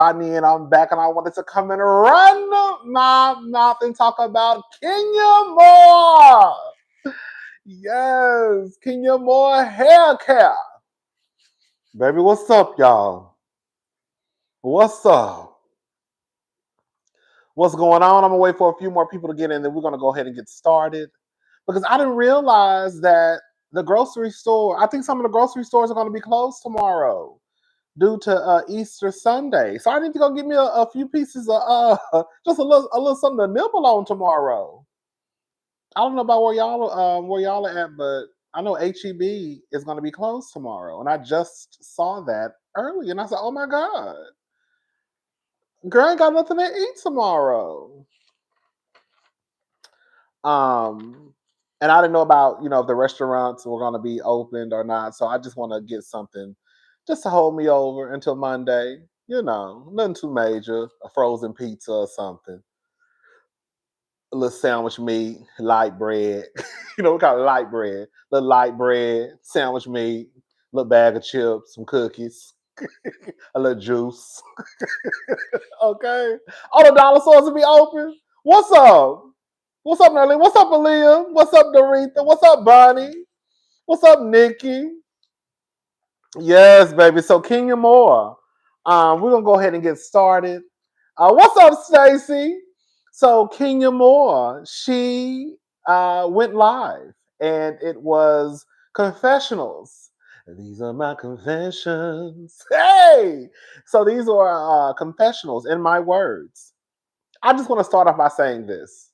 Rodney, and I'm back, and I wanted to come and run my mouth and talk about Kenya Moore. Yes, Kenya Moore hair care. Baby, what's up, y'all? What's up? What's going on? I'm gonna wait for a few more people to get in, then we're gonna go ahead and get started. Because I didn't realize that the grocery store, I think some of the grocery stores are gonna be closed tomorrow due to Easter Sunday. So I need to go get me a few pieces of just a little something to nibble on tomorrow. I don't know about where y'all are at, but I know HEB is going to be closed tomorrow, and I just saw that early, and I said, "Oh my god, girl, I ain't got nothing to eat tomorrow." And I didn't know about if the restaurants were going to be opened or not, so I just want to get something just to hold me over until Monday. Nothing too major, a frozen pizza or something, a little sandwich meat, light bread. We call it light bread. Little light bread, sandwich meat, little bag of chips, some cookies, a little juice. Okay. All the dollar stores will be open. What's up? What's up, Nerlene? What's up, Aaliyah? What's up, Doretha? What's up, Bonnie? What's up, Nikki? Yes, baby. So Kenya Moore. We're gonna go ahead and get started. What's up, Stacy? So Kenya Moore, she went live, and it was confessionals. These are my confessions. Hey, so these are confessionals in my words. I just want to start off by saying this.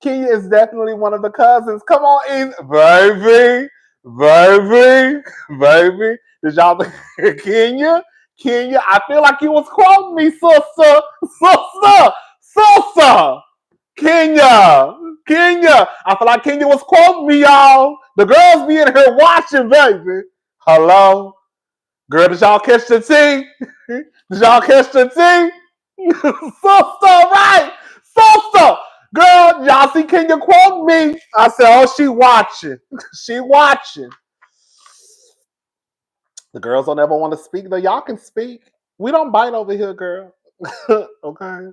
Kenya is definitely one of the cousins. Come on in, baby, baby, baby. Did y'all think Kenya? Kenya, I feel like you was quoting me, sister, sister. Kenya. I feel like Kenya was quoting me, y'all. The girls be in here watching, baby. Hello? Girl, did y'all catch the tea? Did y'all catch the tea? Sister, right? Sister. Girl, y'all see Kenya quote me? I said, oh, she watching. She watching. The girls don't ever want to speak, though. Y'all can speak. We don't bite over here, girl. Okay.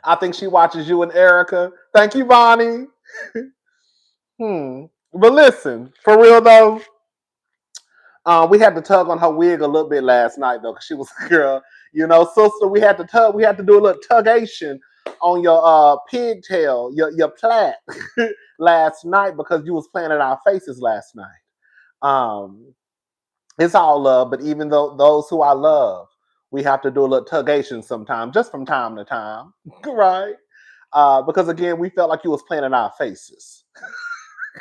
I think she watches you and Erica. Thank you, Bonnie. But listen, for real though, we had to tug on her wig a little bit last night though, because she was girl. Sister, we had to tug. We had to do a little tugation on your pigtail, your plait last night because you was playing in our faces last night. It's all love, but even though those who I love, we have to do a little tugation sometimes, just from time to time, right? Because again, we felt like you was playing in our faces.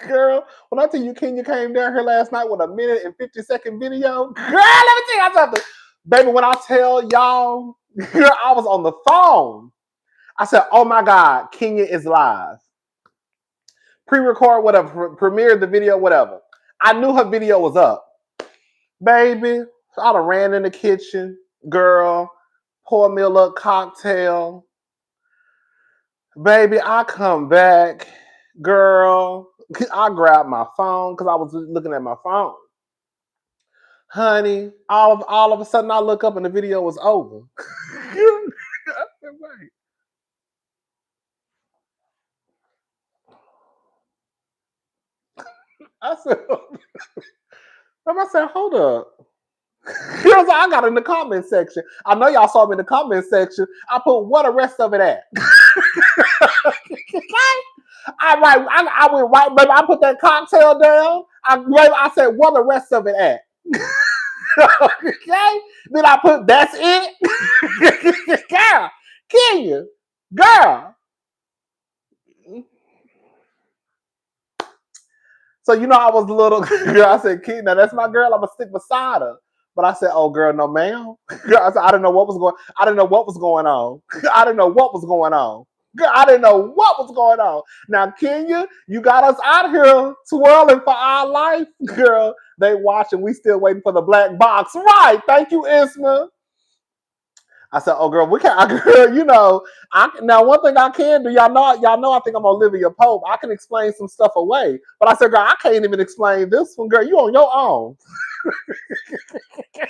Girl, when I tell you Kenya came down here last night with a minute and 50-second video, girl, let me tell you something. Baby, when I tell y'all, girl, I was on the phone. I said, oh my God, Kenya is live. Pre-record, whatever, premiered the video, whatever. I knew her video was up. Baby, I done ran in the kitchen, girl, pour me a little cocktail. Baby, I come back, girl. I grabbed my phone because I was looking at my phone. Honey, all of a sudden I look up and the video was over. I said, wait. I said, hold up. Here's what I got in the comment section. I know y'all saw me in the comment section. I put where the rest of it at. I went right, baby. I put that cocktail down. I said, where the rest of it at? Okay. Then I put that's it. Girl, Kenya, girl. So I was a little girl. I said, Kenya, that's my girl. I'm gonna stick beside her. But I said, oh girl, no ma'am. Girl, I said, I didn't know what was going. I didn't know what was going on. I didn't know what was going on. Girl, I didn't know what was going on. Now, Kenya, you got us out here twirling for our life. Girl, they watching. We still waiting for the black box. Right. Thank you, Isma. I said, "Oh, girl, we can't." Girl, now one thing I can do, y'all know, I think I'm Olivia Pope. I can explain some stuff away, but I said, "Girl, I can't even explain this one, girl. You on your own." Okay.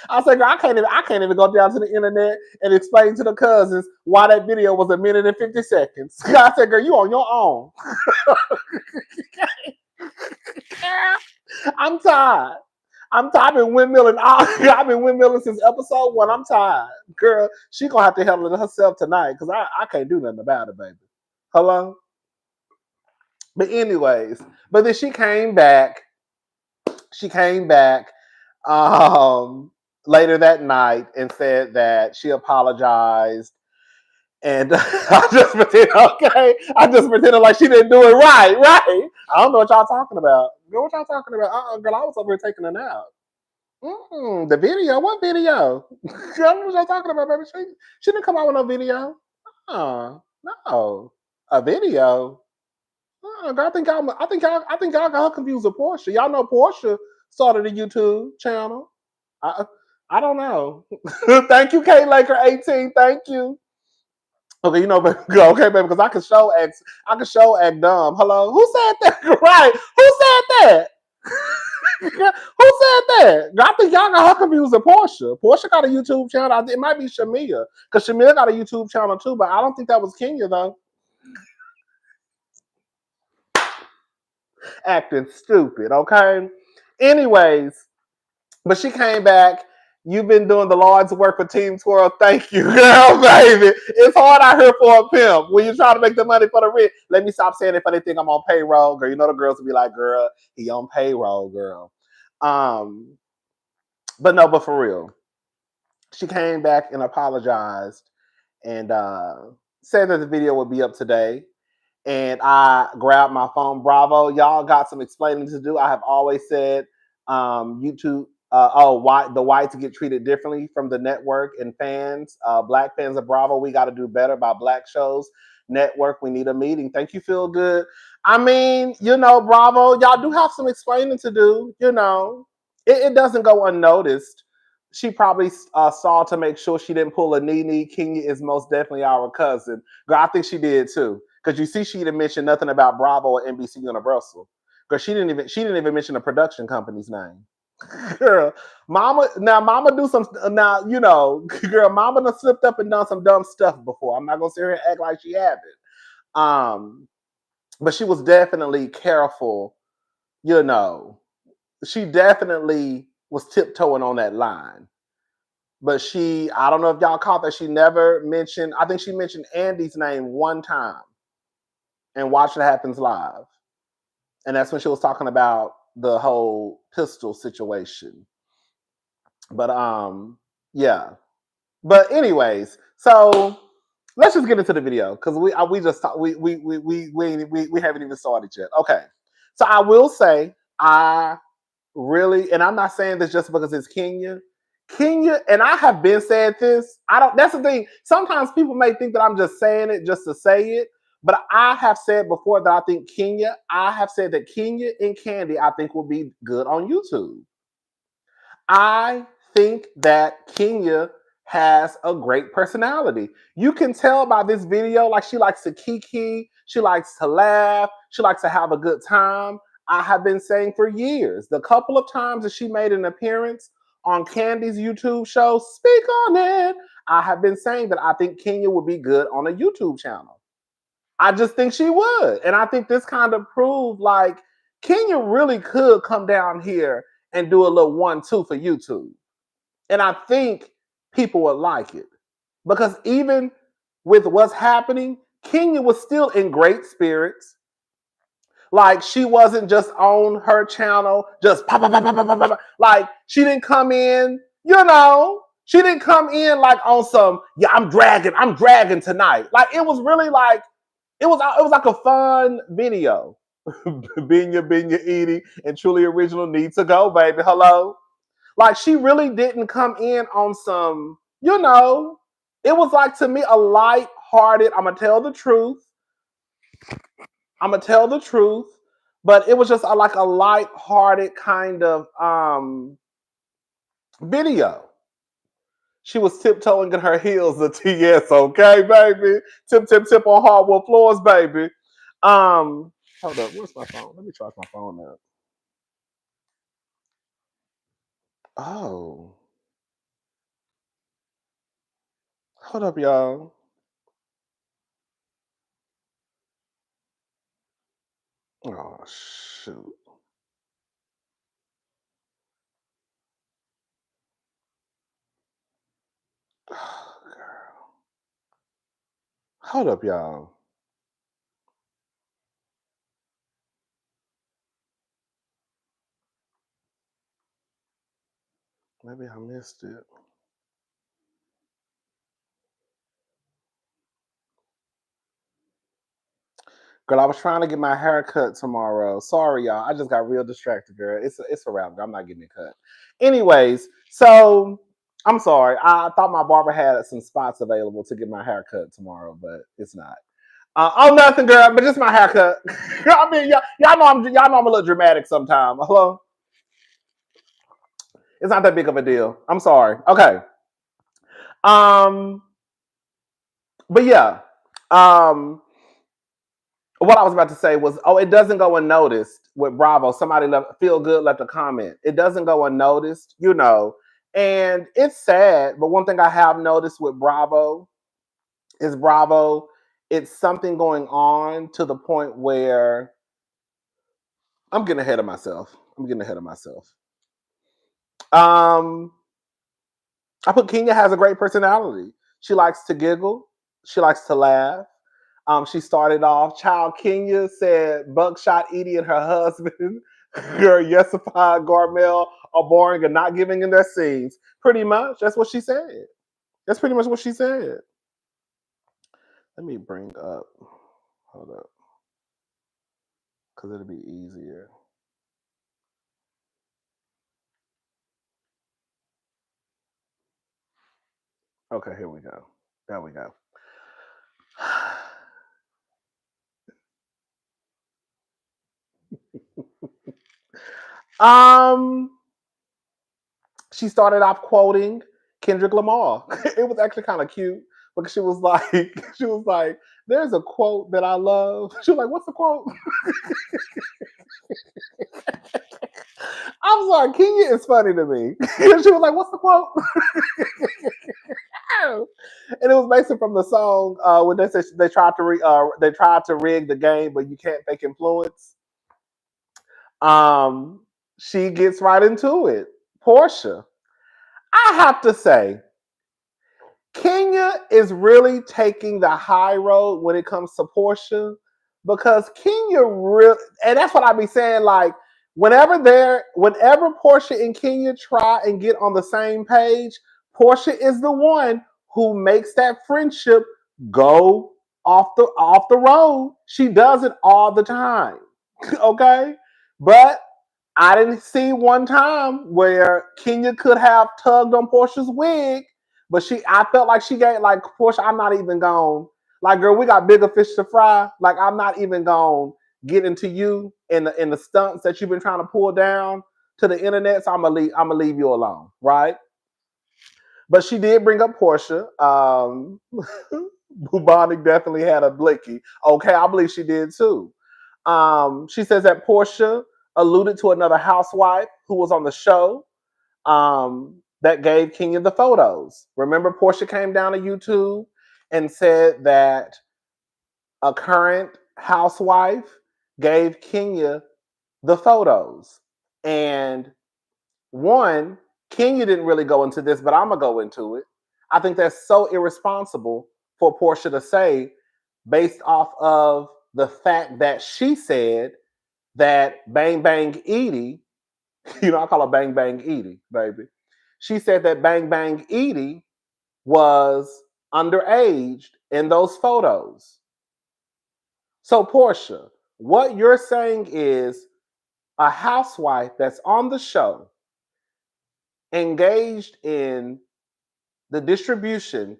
I said, "Girl, I can't even go down to the internet and explain to the cousins why that video was 1 minute and 50 seconds." I said, "Girl, you on your own." I'm tired. I've been windmilling. I've been windmilling since episode 1. I'm tired, girl. She gonna have to handle it herself tonight because I can't do nothing about it, baby. Hello. But anyways, but then she came back. She came back um, later that night and said that she apologized. And I just pretended, okay. I just pretended like she didn't do it right. I don't know what y'all talking about. Girl, what y'all talking about? Girl, I was over here taking a nap. The video? What video? I don't know what y'all talking about, baby. She didn't come out with no video. No. A video? Girl, I think y'all got her confused with Portia. Y'all know Portia started a YouTube channel. I don't know. Thank you, K Laker 18. Thank you. Okay, okay, baby, because I can show act dumb. Hello, who said that? Right? Who said that? Who said that? I think y'all got her confused with Portia. Portia got a YouTube channel. It might be Shamia, because Shamia got a YouTube channel too, but I don't think that was Kenya though. Acting stupid, okay? Anyways, but she came back. You've been doing the Lord's work for Team 12. Thank you, girl, baby. It's hard out here for a pimp. When you're trying to make the money for the rich, let me stop saying it for they think I'm on payroll, girl. You know the girls will be like, girl, he on payroll, girl. But for real. She came back and apologized and said that the video would be up today. And I grabbed my phone. Bravo, y'all got some explaining to do. I have always said YouTube, why the whites get treated differently from the network and fans. Black fans of Bravo, we got to do better by Black shows. Network, we need a meeting. Thank you, Feel Good. I mean, Bravo, y'all do have some explaining to do. It doesn't go unnoticed. She probably saw to make sure she didn't pull a Nene. Kenya is most definitely our cousin. Girl, I think she did too. Because you see, she didn't mention nothing about Bravo or NBC Universal. Because she didn't even mention the production company's name. Girl, Mama do some now. Girl, Mama done slipped up and done some dumb stuff before. I'm not gonna sit here and act like she haven't. But she was definitely careful. She definitely was tiptoeing on that line. But I don't know if y'all caught that, she never mentioned, I think she mentioned Andy's name one time and Watch It Happens Live. And that's when she was talking about the whole pistol situation. But yeah. But anyways, so let's just get into the video because we haven't even started yet. Okay. So I will say I really, and I'm not saying this just because it's Kenya, and I have been said this. That's the thing. Sometimes people may think that I'm just saying it just to say it, but I have said before that I have said that Kenya and Candy, I think will be good on YouTube. I think that Kenya has a great personality. You can tell by this video, like she likes to kiki, she likes to laugh, she likes to have a good time. I have been saying for years, the couple of times that she made an appearance on Candy's YouTube show, Speak on It, I have been saying that I think Kenya would be good on a YouTube channel. I just think she would. And I think this kind of proved like Kenya really could come down here and do a little 1-2 for YouTube. And I think people would like it. Because even with what's happening, Kenya was still in great spirits. Like she wasn't just on her channel, just pop, pop, pop, pop, pop, pop. Like she didn't come in, she didn't come in like on some, yeah, I'm dragging tonight. Like it was really like, it was like a fun video. Binya, Edie, and Truly Original need to go, baby. Hello. Like she really didn't come in on some, it was like to me a light-hearted, I'm gonna tell the truth, but it was just like a light-hearted kind of video. She was tiptoeing in her heels. The TS, okay, baby. Tip, tip, tip on hardwood floors, baby. Hold up. Where's my phone? Let me charge my phone now. Oh, hold up, y'all. Oh shoot. Oh, girl. Hold up, y'all. Maybe I missed it. Girl, I was trying to get my hair cut tomorrow. Sorry, y'all. I just got real distracted, girl. It's a wrap. I'm not getting it cut. Anyways, so I'm sorry. I thought my barber had some spots available to get my hair cut tomorrow, but it's not. Oh, nothing, girl. But just my haircut. I mean, y'all know I'm a little dramatic sometimes. Hello, it's not that big of a deal. I'm sorry. Okay. Um, but yeah. Um, what I was about to say was, oh, it doesn't go unnoticed with Bravo. Somebody feel good left a comment. It doesn't go unnoticed, and it's sad. But one thing I have noticed with Bravo is Bravo. It's something going on to the point where I'm getting ahead of myself. I'm getting ahead of myself. Um, I put Kenya has a great personality. She likes to giggle. She likes to laugh. She started off. Child Kenya said Buckshot Edie and her husband, her Yesified Garmel, are boring and not giving in their scenes. Pretty much, that's what she said. That's pretty much what she said. Let me bring up. Hold up, because it'll be easier. Okay, here we go. There we go. um, she started off quoting Kendrick Lamar. It was actually kind of cute because she was like, she was like, "There's a quote that I love." She was like, "What's the quote?" I'm sorry, Kenya is funny to me. She was like, "What's the quote?" And it was basically from the song when they said they tried to rig the game, but you can't fake influence. Um, she gets right into it. Portia, I have to say, Kenya is really taking the high road when it comes to Portia because Kenya really, and that's what I be saying. Like, whenever Portia and Kenya try and get on the same page, Portia is the one who makes that friendship go off the road. She does it all the time. Okay, but I didn't see one time where Kenya could have tugged on Portia's wig, but I felt like she gave like Portia. I'm not even going. Like, girl, we got bigger fish to fry. Like, I'm not even going to get into you in the stunts that you've been trying to pull down to the internet. So I'm gonna leave you alone, right? But she did bring up Portia. Bubonic definitely had a blicky. Okay, I believe she did too. She says that Portia alluded to another housewife who was on the show that gave Kenya the photos. Remember, Portia came down to YouTube and said that a current housewife gave Kenya the photos. And one, Kenya didn't really go into this, but I'm going to go into it. I think that's so irresponsible for Portia to say based off of the fact that she said that Bang Bang Edie, I call her Bang Bang Edie, baby. She said that Bang Bang Edie was underage in those photos. So, Portia, what you're saying is a housewife that's on the show engaged in the distribution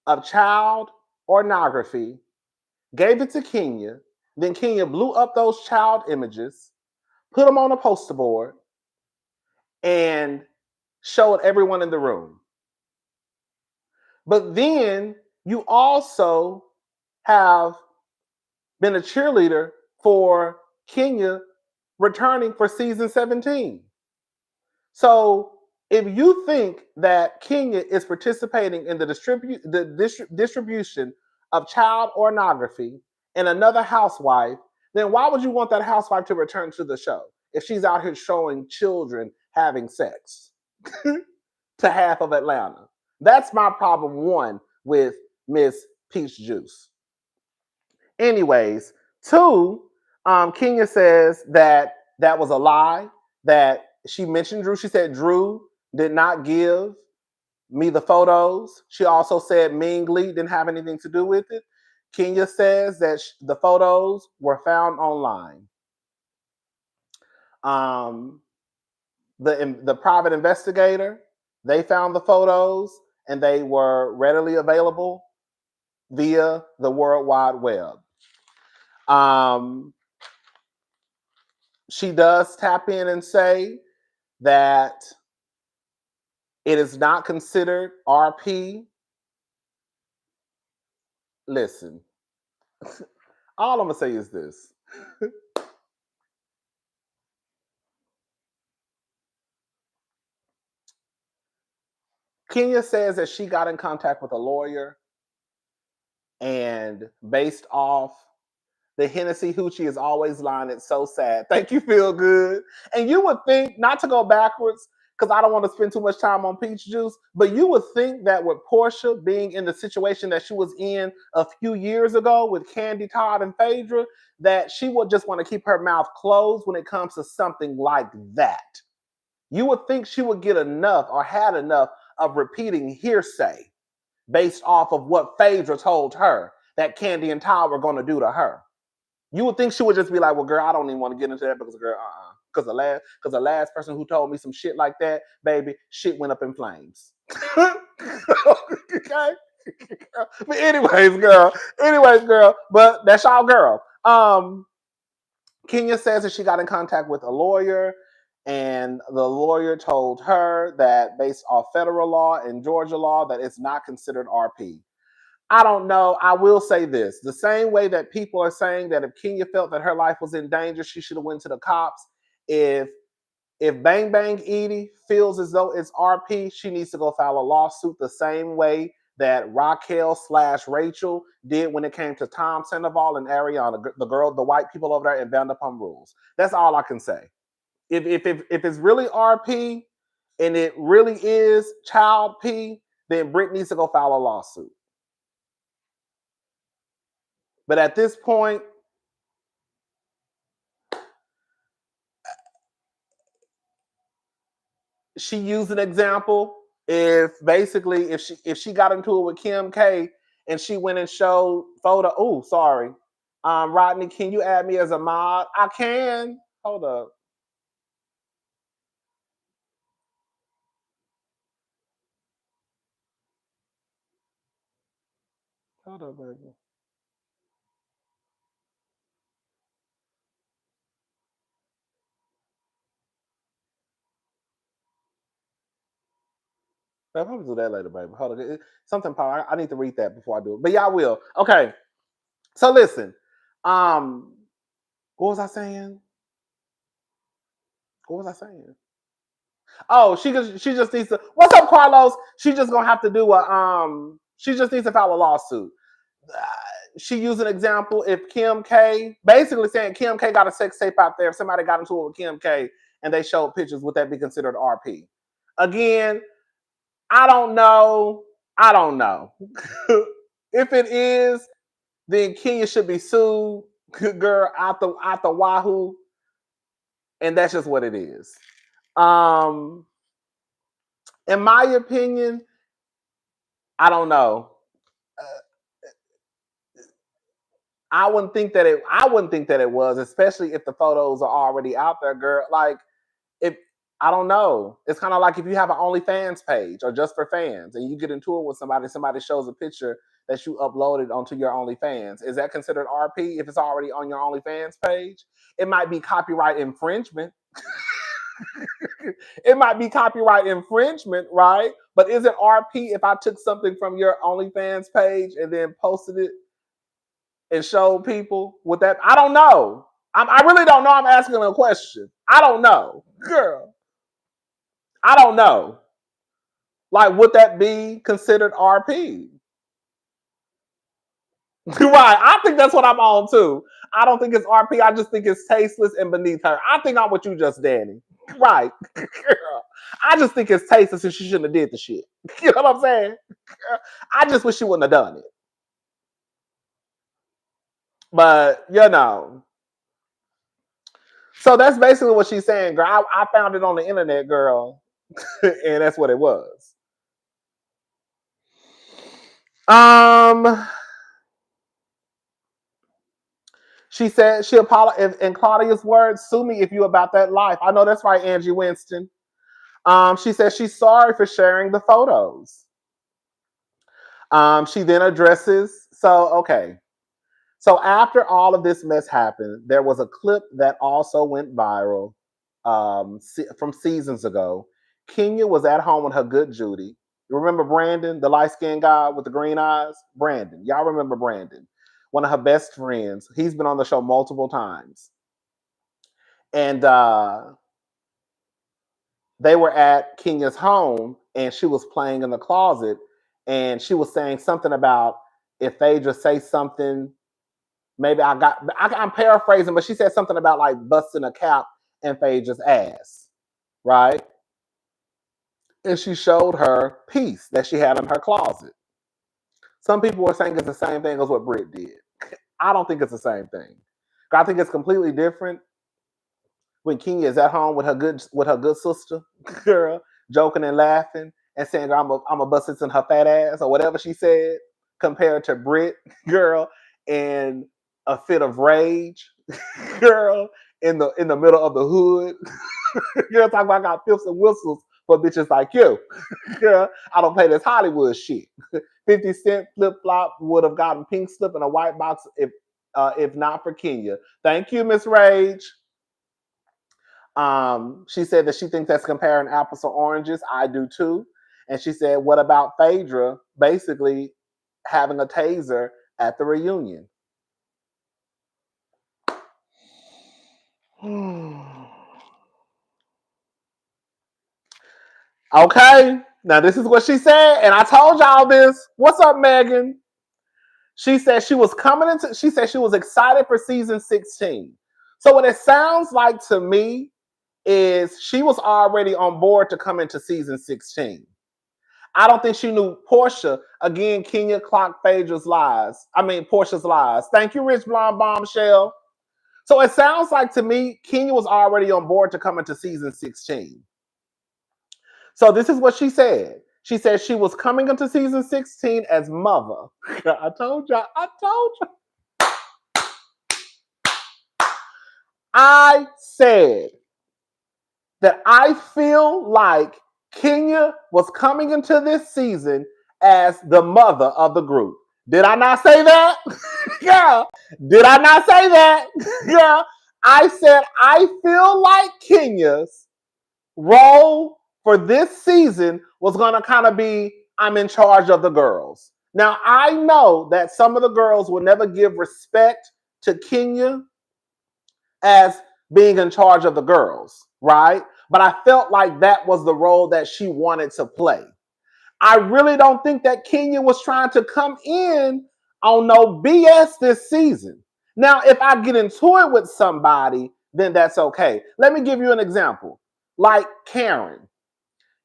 of child pornography, gave it to Kenya, then Kenya blew up those child images, put them on a poster board, and showed everyone in the room. But then you also have been a cheerleader for Kenya returning for season 17. So if you think that Kenya is participating in the distribution of child pornography and another housewife, then why would you want that housewife to return to the show if she's out here showing children having sex to half of Atlanta? That's my problem one with Miss Peach Juice. Anyways, two, Kenya says that that was a lie, that she mentioned Drew. She said Drew did not give me the photos. She also said Ming Lee didn't have anything to do with it. Kenya says that the photos were found online. The private investigator, they found the photos and they were readily available via the World Wide Web. She does tap in and say that it is not considered RP. Listen, all I'm going to say is this. Kenya says that she got in contact with a lawyer, and based off the Hennessy Hoochie is always lying. It's so sad. Thank you, Feel Good. And you would think, not to go backwards, because I don't want to spend too much time on Peach Juice, but you would think that with Portia being in the situation that she was in a few years ago with Candy Todd and Phaedra, that she would just want to keep her mouth closed when it comes to something like that. You would think she would get enough or had enough of repeating hearsay based off of what Phaedra told her that Candy and Todd were going to do to her. You would think she would just be like, well, girl, I don't even want to get into that because, girl, because the last person who told me some shit like that, baby, shit went up in flames. Okay? But anyways, girl, but that's y'all girl. Kenya says that she got in contact with a lawyer, and the lawyer told her that based off federal law and Georgia law, that it's not considered RP. I don't know. I will say this. The same way that people are saying that if Kenya felt that her life was in danger, she should have went to the cops. If Bang Bang Edie feels as though it's RP, she needs to go file a lawsuit the same way that Raquel/Rachel did when it came to Tom Sandoval and Ariana, the white people over there in Vanderpump Rules. That's all I can say. If it's really RP and it really is child P, then Britt needs to go file a lawsuit. But at this point, she used an example. If she got into it with Kim K and she went and showed photo. Oh, sorry. Rodney, can you add me as a mod? I can. Hold up. Hold up, baby. I'll probably do that later, baby. Hold on. Something power. I need to read that before I do it. But y'all will. Okay. So listen. What was I saying? What was I saying? Oh, she just needs to. What's up, Carlos? She just gonna have to do a. She just needs to file a lawsuit. She used an example. If Kim K, basically saying Kim K got a sex tape out there, if somebody got into it with Kim K and they showed pictures, would that be considered RP? Again, I don't know. I don't know. If it is, then Kenya should be sued, girl, out the wahoo, and that's just what it is. In my opinion, I don't know. I wouldn't think that it was, especially if the photos are already out there, girl. Like, if I don't know. It's kind of like if you have an OnlyFans page or just for fans and you get into it with somebody shows a picture that you uploaded onto your OnlyFans. Is that considered RP if it's already on your OnlyFans page? It might be copyright infringement. It might be copyright infringement, right? But is it RP if I took something from your OnlyFans page and then posted it and showed people? Would that? I don't know. I really don't know. I'm asking a question. I don't know, girl. I don't know. Like, would that be considered RP? Right. I think that's what I'm on too. I don't think it's RP. I just think it's tasteless and beneath her. I think I'm with you, just Danny. Right. Girl. I just think it's tasteless and she shouldn't have did the shit. You know what I'm saying? I just wish she wouldn't have done it. But you know. So that's basically what she's saying, girl. I found it on the internet, girl. And that's what it was. She said she apologized in Claudia's words, sue me if you about that life. I know that's right, Angie Winston. She says she's sorry for sharing the photos. She then addresses, okay. So after all of this mess happened, there was a clip that also went viral from seasons ago. Kenya was at home with her good Judy. You remember Brandon, the light-skinned guy with the green eyes? Brandon. Y'all remember Brandon, one of her best friends. He's been on the show multiple times. And they were at Kenya's home and she was playing in the closet and she was saying something about if they just say something, maybe I'm paraphrasing, but she said something about like busting a cap in Phaedra's ass, right? And she showed her piece that she had in her closet. Some people were saying it's the same thing as what Britt did. I don't think it's the same thing. I think it's completely different when Kenya is at home with her good sister, girl, joking and laughing and saying I'm a bust this in her fat ass or whatever she said, compared to Britt, girl, in a fit of rage, girl, in the middle of the hood. Girl, talking about I got fifths and whistles for bitches like you. Girl, I don't play this Hollywood shit. 50 Cent flip flop would have gotten pink slip in a white box if not for Kenya. Thank you, Miss Rage. She said that she thinks that's comparing apples to oranges. I do too. And she said, what about Phaedra basically having a taser at the reunion? Okay, now this is what she said, and I told y'all this. What's up, Megan? She said she was she said she was excited for season 16. So what it sounds like to me is she was already on board to come into season 16. I don't think she knew Portia. Again, Kenya clocked Phaedra's lies. I mean, Portia's lies. Thank you, Rich Blonde Bombshell. So it sounds like to me, Kenya was already on board to come into season 16. So this is what she said. She said she was coming into season 16 as mother. I told y'all. I said that I feel like Kenya was coming into this season as the mother of the group. Did I not say that? Yeah. Did I not say that? Yeah. I said I feel like Kenya's role for this season was going to kind of be I'm in charge of the girls. Now, I know that some of the girls will never give respect to Kenya as being in charge of the girls, right? But I felt like that was the role that she wanted to play. I really don't think that Kenya was trying to come in on no BS this season. Now, if I get into it with somebody, then that's okay. Let me give you an example. Like Karen.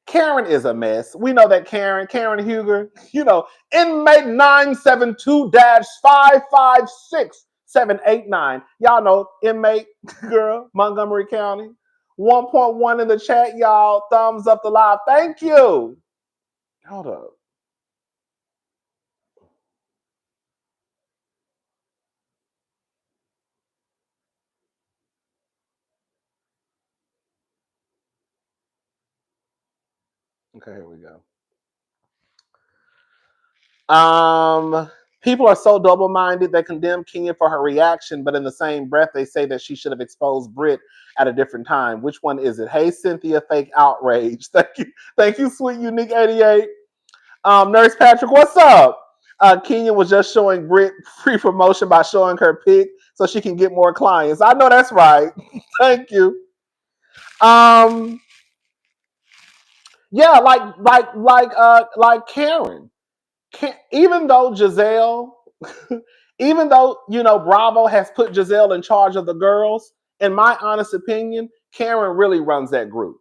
Karen is a mess. We know that Karen Huger, inmate 972-556-789. Y'all know inmate girl, Montgomery County. 1.1 in the chat, y'all. Thumbs up the live. Thank you. Hold up. Okay, here we go. People are so double-minded. They condemn Kenya for her reaction, but in the same breath, they say that she should have exposed Britt at a different time. Which one is it? Hey, Cynthia, fake outrage. Thank you, sweet unique 88. Nurse Patrick, what's up? Kenya was just showing Britt free promotion by showing her pic so she can get more clients. I know that's right. Thank you. Yeah, like Karen. Even though Giselle, even though Bravo has put Giselle in charge of the girls, in my honest opinion, Karen really runs that group.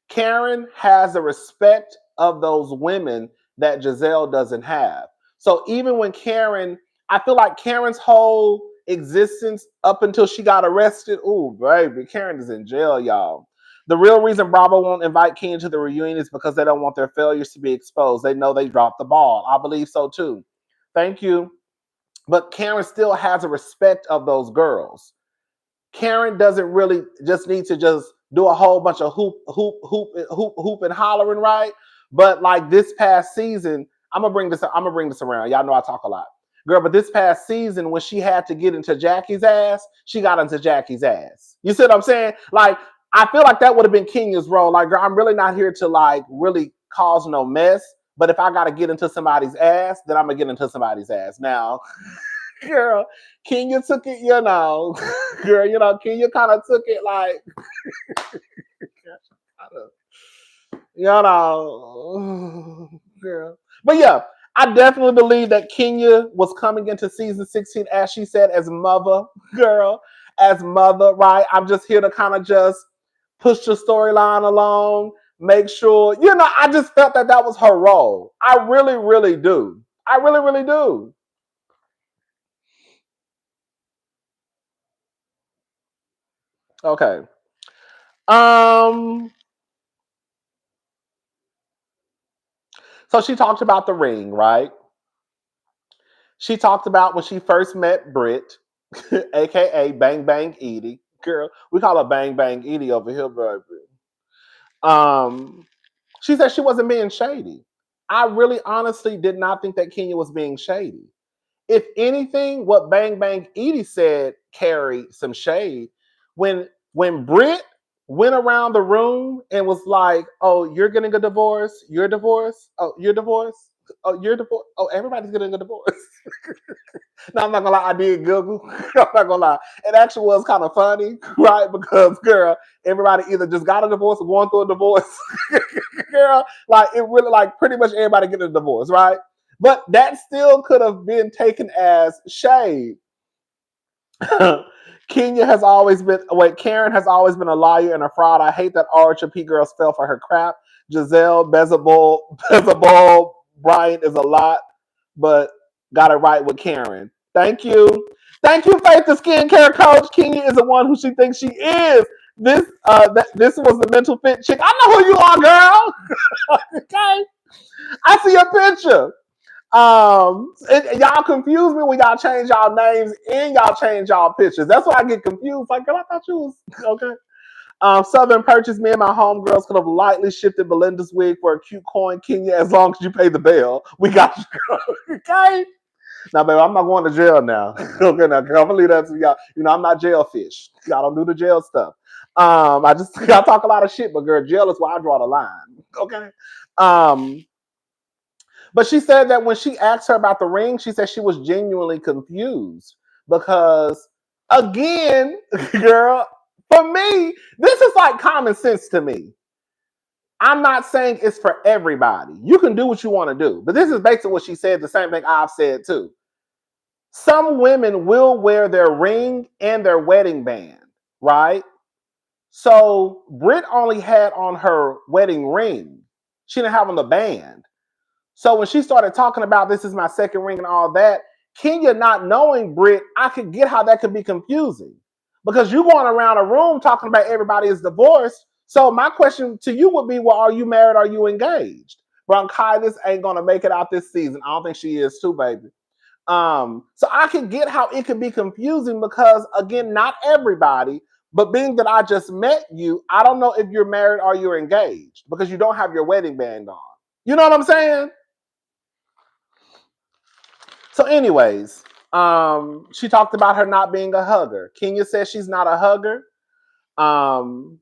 Karen has the respect of those women that Giselle doesn't have. So even when Karen, I feel like Karen's whole existence up until she got arrested, ooh, baby, Karen is in jail, y'all. The real reason Bravo won't invite Kenya to the reunion is because they don't want their failures to be exposed. They know they dropped the ball. I believe so too. Thank you. But Karen still has a respect of those girls. Karen doesn't really just need to just do a whole bunch of hoop and hollering, right? But like this past season, I'm gonna bring this around. Y'all know I talk a lot. Girl, but this past season, when she had to get into Jackie's ass, she got into Jackie's ass. You see what I'm saying? Like, I feel like that would have been Kenya's role. Like, girl, I'm really not here to like really cause no mess. But if I gotta get into somebody's ass, then I'm gonna get into somebody's ass. Now, girl, Kenya took it, girl, Kenya kind of took it like, girl. But yeah, I definitely believe that Kenya was coming into season 16, as she said, as mother, girl, as mother, right? I'm just here to kind of just push the storyline along, make sure, I just felt that was her role. I really, really do. I really, really do. Okay. So she talked about the ring, right? She talked about when she first met Britt, aka Bang Bang Edie. Girl, we call her Bang Bang Edie over here, baby. She said she wasn't being shady. I really honestly did not think that Kenya was being shady. If anything, what Bang Bang Edie said carried some shade. When Britt went around the room and was like, "Oh, you're getting a divorce. You're divorced. Oh, you're divorced. Oh, you're divorced. Oh, everybody's getting a divorce." No, I'm not gonna lie, I did Google. I'm not gonna lie. It actually was kind of funny, right? Because girl, everybody either just got a divorce or going through a divorce. Girl, like it really like pretty much everybody getting a divorce, right? But that still could have been taken as shade. Karen has always been a liar and a fraud. I hate that RHP girls fell for her crap. Giselle, Bezabol, Bryant is a lot, but got it right with Karen. Thank you. Thank you, Faith, the skincare coach. Kenya is the one who she thinks she is. This was the mental fit chick. I know who you are, girl. Okay. I see your picture. Y'all confuse me when y'all change y'all names and y'all change y'all pictures. That's why I get confused. Like, girl, I thought you was okay. Southern Purchase, me and my homegirls could have lightly shifted Belinda's wig for a cute coin, Kenya, as long as you pay the bill. We got you. Okay. Now, baby, I'm not going to jail now. Okay, now, girl, I'm gonna leave that to y'all. I'm not jail fish. Y'all don't do the jail stuff. I talk a lot of shit, but girl, jail is where I draw the line. Okay. But she said that when she asked her about the ring, she said she was genuinely confused because, again, girl, for me, this is like common sense to me. I'm not saying it's for everybody. You can do what you want to do. But this is basically what she said, the same thing I've said too. Some women will wear their ring and their wedding band, right? So Britt only had on her wedding ring. She didn't have on the band. So when she started talking about this is my second ring and all that, Kenya not knowing Britt, I could get how that could be confusing. Because you going around a room talking about everybody is divorced. So my question to you would be, well, are you married? Are you engaged? Bronchitis ain't gonna make it out this season. I don't think she is too, baby. So I can get how it could be confusing because again, not everybody, but being that I just met you, I don't know if you're married or you're engaged because you don't have your wedding band on. You know what I'm saying? So, anyways, she talked about her not being a hugger. Kenya says she's not a hugger. Um,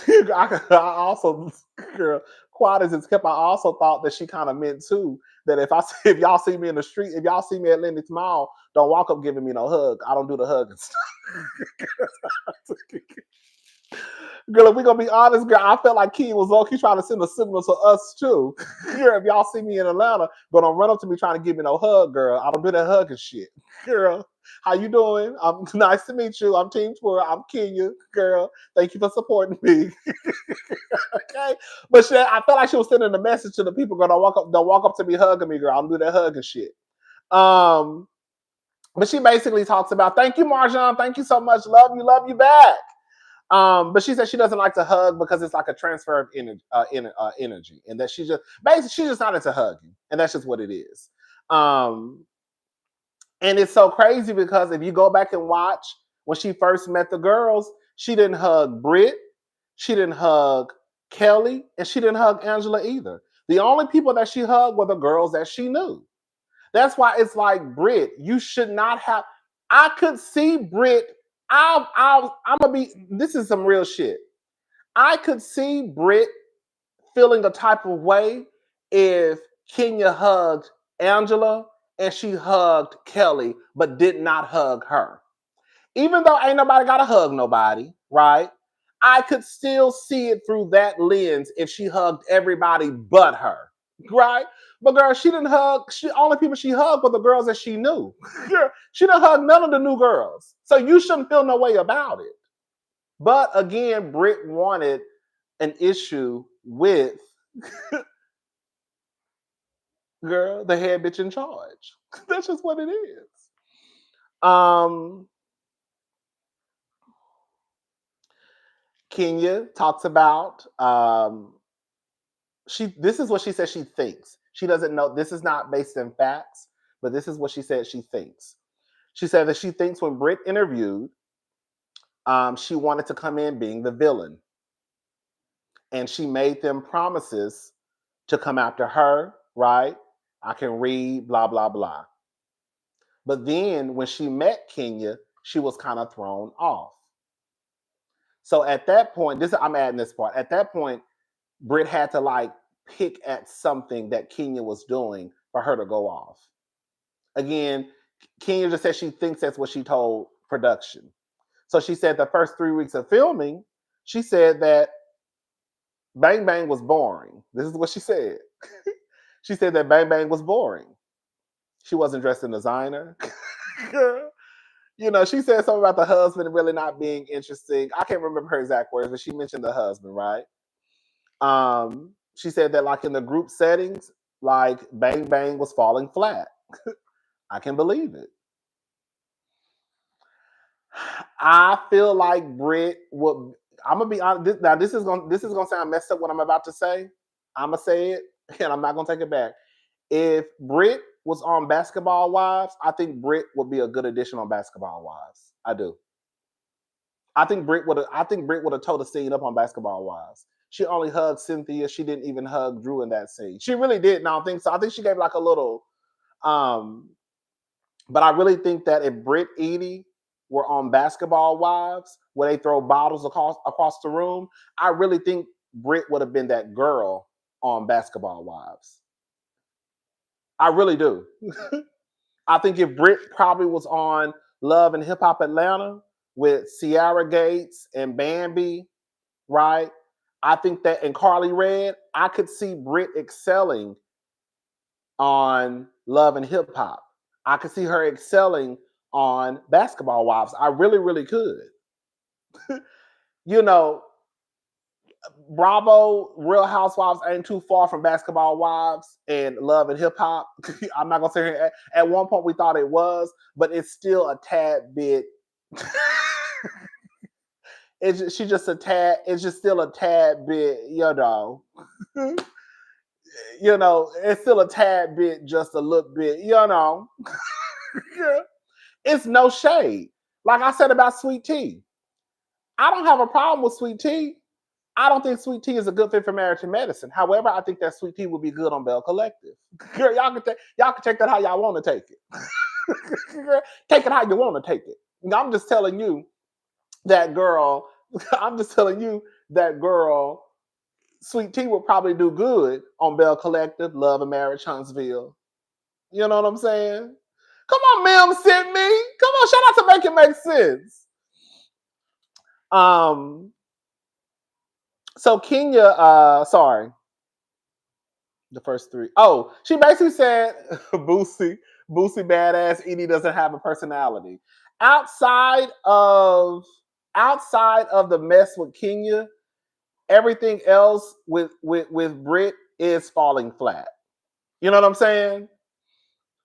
I also, girl, quiet as it's kept. I also thought that she kind of meant too that if y'all see me in the street, if y'all see me at Lennox Mall, don't walk up giving me no hug. I don't do the hugging stuff. Girl, if we gonna be honest, girl, I felt like Key was low-key trying to send a signal to us too. Girl, if y'all see me in Atlanta, but don't run up to me trying to give me no hug, girl. I don't do that hugging shit. Girl, how you doing? I'm nice to meet you. I'm Team Tour. I'm Kenya. Girl, thank you for supporting me. Okay. But I felt like she was sending a message to the people, girl. Don't walk up to me hugging me, girl. I don't do that hugging shit. But she basically talks about, thank you, Marjan. Thank you so much. Love you back. But she said she doesn't like to hug because it's like a transfer of energy, and that she's just not into hugging, and that's just what it is. And it's so crazy because if you go back and watch when she first met the girls, she didn't hug Britt, she didn't hug Kelly, and she didn't hug Angela either. The only people that she hugged were the girls that she knew. That's why it's like, Britt, you should not have. I could see Britt. I'm gonna be. This is some real shit. I could see Britt feeling a type of way if Kenya hugged Angela and she hugged Kelly, but did not hug her. Even though ain't nobody gotta hug nobody, right? I could still see it through that lens if she hugged everybody but her, right? But girl, she didn't hug. Only people she hugged were the girls that she knew. Girl, she didn't hug none of the new girls, so you shouldn't feel no way about it. But again, Britt wanted an issue with girl, the head bitch in charge. That's just what it is. Kenya talks about this is what she says she thinks. She doesn't know, this is not based in facts, but this is what she said she thinks. She said that she thinks when Britt interviewed, she wanted to come in being the villain. And she made them promises to come after her, right? I can read, blah, blah, blah. But then when she met Kenya, she was kind of thrown off. So at that point, I'm adding this part. At that point, Britt had to like pick at something that Kenya was doing for her to go off. Again, Kenya just said she thinks that's what she told production. So she said the first 3 weeks of filming, she said that Bang Bang was boring. This is what she said. She said that Bang Bang was boring. She wasn't dressed in designer. She said something about the husband really not being interesting. I can't remember her exact words, but she mentioned the husband, right? She said that like in the group settings, like Bang Bang was falling flat. I can believe it. I feel like Britt would. I'm gonna be honest. Now this is gonna sound messed up what I'm about to say. I'm gonna say it, and I'm not gonna take it back. If Britt was on Basketball Wives, I think Britt would be a good addition on Basketball Wives. I do. I think Britt would have towed the scene up on Basketball Wives. She only hugged Cynthia. She didn't even hug Drew in that scene. She really did. I don't think so. I think she gave like a little. But I really think that if Britt Edie were on Basketball Wives, where they throw bottles across the room, I really think Britt would have been that girl on Basketball Wives. I really do. I think if Britt probably was on Love and Hip Hop Atlanta with Ciara Gates and Bambi, right? I think that in Carly Red, I could see Britt excelling on Love and Hip Hop. I could see her excelling on Basketball Wives. I really, really could. Bravo, Real Housewives ain't too far from Basketball Wives and Love and Hip Hop. I'm not gonna say here. At one point we thought it was, but it's still a tad bit. It's just still a tad bit, it's still a tad bit, just a little bit, It's no shade. Like I said about Sweet Tea. I don't have a problem with Sweet Tea. I don't think Sweet Tea is a good fit for marriage and medicine. However, I think that Sweet Tea would be good on Bell Collective. Girl, y'all can take that how y'all want to take it. Girl, take it how you want to take it. I'm just telling you that girl. I'm just telling you that girl. Sweet Tea would probably do good on Bell Collective, Love and Marriage, Huntsville. You know what I'm saying? Come on, Mim, sent me. Come on, shout out to Make It Make Sense. So Kenya, sorry, the first three. Oh, she basically said Boosie badass. Edie doesn't have a personality. Outside of the mess with Kenya, everything else with Britt is falling flat. You know what I'm saying?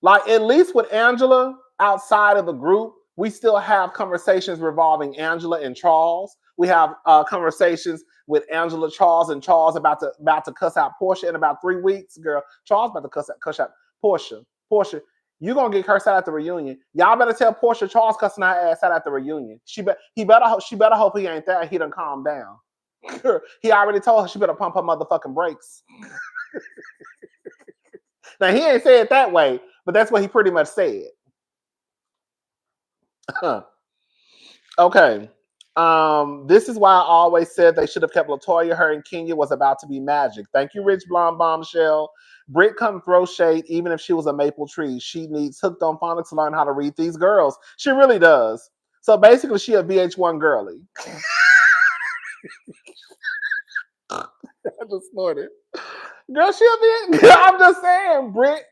Like, at least with Angela, outside of the group, we still have conversations revolving Angela and Charles. We have conversations with Angela, Charles, and Charles about to cuss out Portia in about 3 weeks. Girl, Charles about to cuss out Portia. Portia, you gonna get cursed out at the reunion. Y'all better tell Portia Charles cussing her ass out at the reunion. She better hope he ain't there. He done calm down. He already told her she better pump her motherfucking brakes. Now, he ain't say it that way, but that's what he pretty much said. Okay. This is why I always said they should have kept LaToya. Her and Kenya was about to be magic. Thank you, Rich Blonde Bombshell. Britt come throw shade even if she was a maple tree. She needs Hooked on Phonics to learn how to read these girls. She really does. So basically, she a VH1 girly. I just snorted. Girl, I'm just saying, Britt.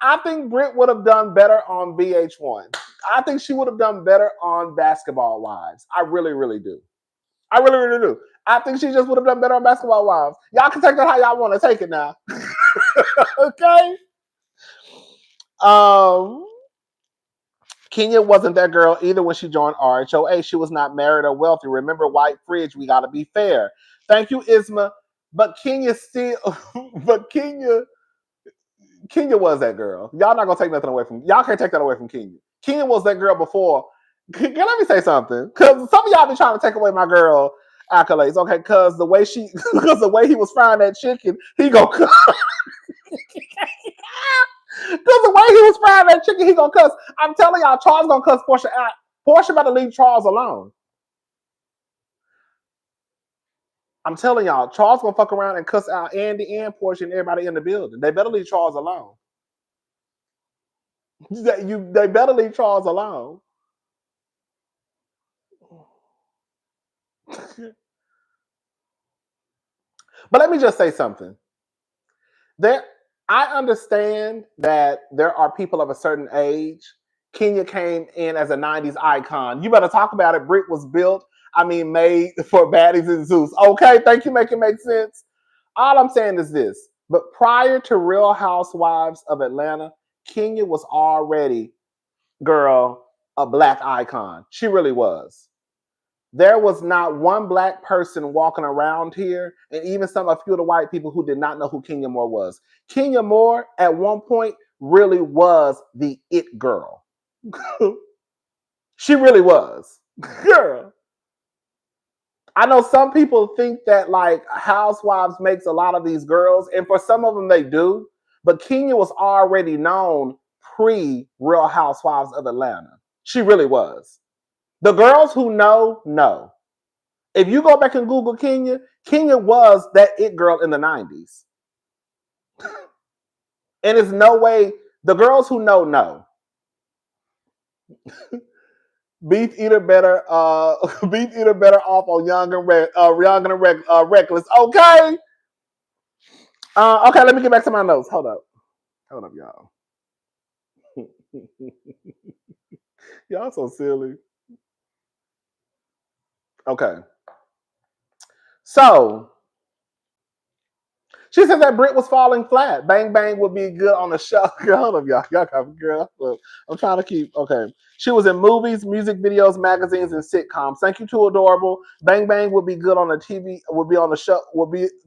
I think Britt would have done better on VH1. I think she would have done better on Basketball Wives. I really, really do. I really, really do. I think she just would have done better on Basketball Wives. Y'all can take that how y'all want to take it now. Okay? Kenya wasn't that girl either when she joined RHOA. She was not married or wealthy. Remember White Fridge, we got to be fair. Thank you, Isma. But Kenya was that girl. Y'all not gonna take nothing away from. Y'all can't take that away from Kenya. Kenya was that girl before. Let me say something, because some of y'all been trying to take away my girl accolades. Okay, because the way he was frying that chicken, he go. Because the way he was frying that chicken, he gonna cuss. I'm telling y'all, Charles gonna cuss Portia out. Portia better leave Charles alone. I'm telling y'all, Charles gonna fuck around and cuss out Andy and Portia and everybody in the building. They better leave Charles alone. They better leave Charles alone. But let me just say something. I understand that there are people of a certain age. Kenya came in as a 90s icon. You better talk about it. Britt was made for baddies and Zeus. Okay, thank you, make it make sense. All I'm saying is this. But prior to Real Housewives of Atlanta, Kenya was already, girl, a black icon. She really was. There was not one black person walking around here, and even a few of the white people who did not know who Kenya Moore was. Kenya Moore, at one point, really was the it girl. She really was. Girl. I know some people think that like Housewives makes a lot of these girls, and for some of them they do, but Kenya was already known pre-Real Housewives of Atlanta. She really was. The girls who know. If you go back and Google Kenya, Kenya was that it girl in the 90s. And it's no way, the girls who know. Beef eater better off on Young and Reckless. Okay. Okay, let me get back to my notes. Hold up, y'all. Y'all so silly. Okay. So she said that Britt was falling flat. Bang Bang would be good on the show. Hold up, y'all. Y'all got girl. Look, I'm trying to keep. Okay. She was in movies, music videos, magazines, and sitcoms. Thank you, Too Adorable. Bang Bang would be good on the TV. Would be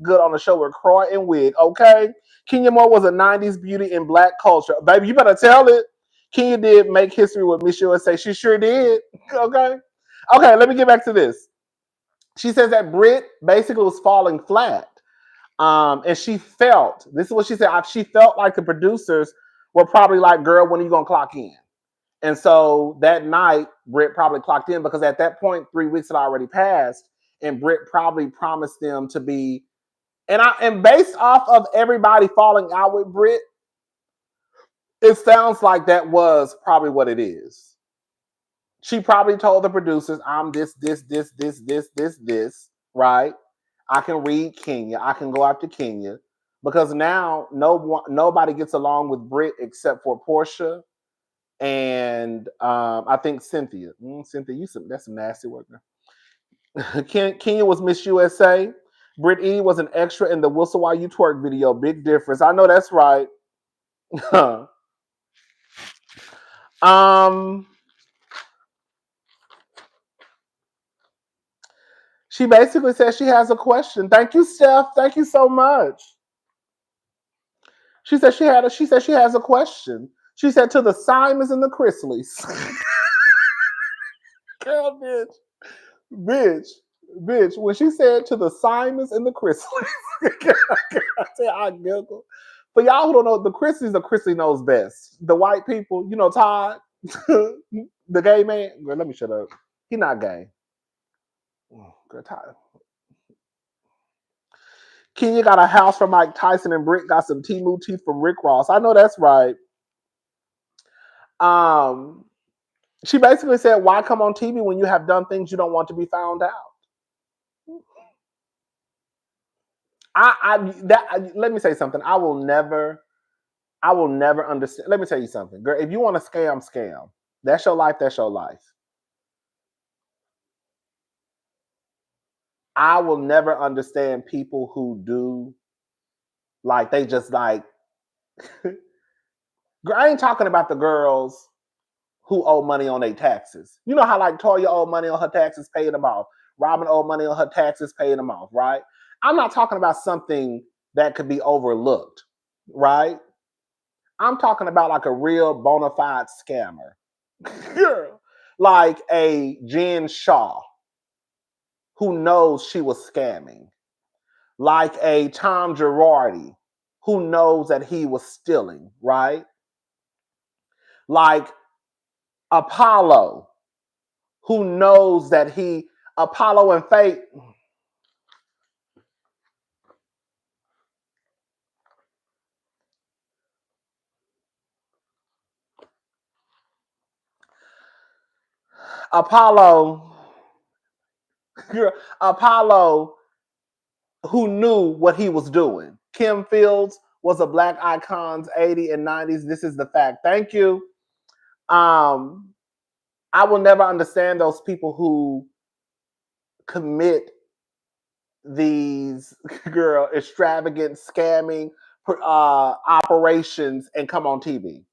good on the show with Croy and Wig. Okay. Kenya Moore was a 90s beauty in black culture. Baby, you better tell it. Kenya did make history with Miss USA. She sure did. Okay. Okay, let me get back to this. She says that Britt basically was falling flat. And she felt, this is what she said, she felt like the producers were probably like, girl, when are you going to clock in? And so that night, Britt probably clocked in because at that point, 3 weeks had already passed. And Britt probably promised them to be, and based off of everybody falling out with Britt, it sounds like that was probably what it is. She probably told the producers, I'm this, right? I can read Kenya. I can go after Kenya. Because now nobody gets along with Britt except for Portia and I think Cynthia. Cynthia, that's some nasty work there. Kenya was Miss USA. Britt E was an extra in the Whistle While You Twerk video. Big difference. I know that's right. She basically says she has a question. Thank you, Steph. Thank you so much. She said she has a question. She said to the Simons and the Chrisleys. Girl, bitch. When she said to the Simons and the Chrisleys, I giggled. For y'all who don't know, the Chrisley knows best. The white people, you know, Todd, the gay man. Girl, let me shut up. He not gay. Girl, Todd. Kenya got a house from Mike Tyson and Britt got some Temu teeth from Rick Ross. I know that's right. She basically said, why come on TV when you have done things you don't want to be found out? Let me say something. I will never understand. Let me tell you something. Girl, if you want to scam. That's your life, that's your life. I will never understand people who do, like, they just like, girl, I ain't talking about the girls who owe money on their taxes. You know how like Toya owed money on her taxes, paying them off. Robin owed money on her taxes, paying them off, right? I'm not talking about something that could be overlooked, right? I'm talking about like a real bona fide scammer. Girl, like a Jen Shaw who knows she was scamming. Like a Tom Girardi who knows that he was stealing, right? Like Apollo who knows that Apollo and Faith. Apollo who knew what he was doing. Kim Fields was a Black Icons 80s and 90s. This is the fact. Thank you. I will never understand those people who commit these extravagant scamming operations and come on TV.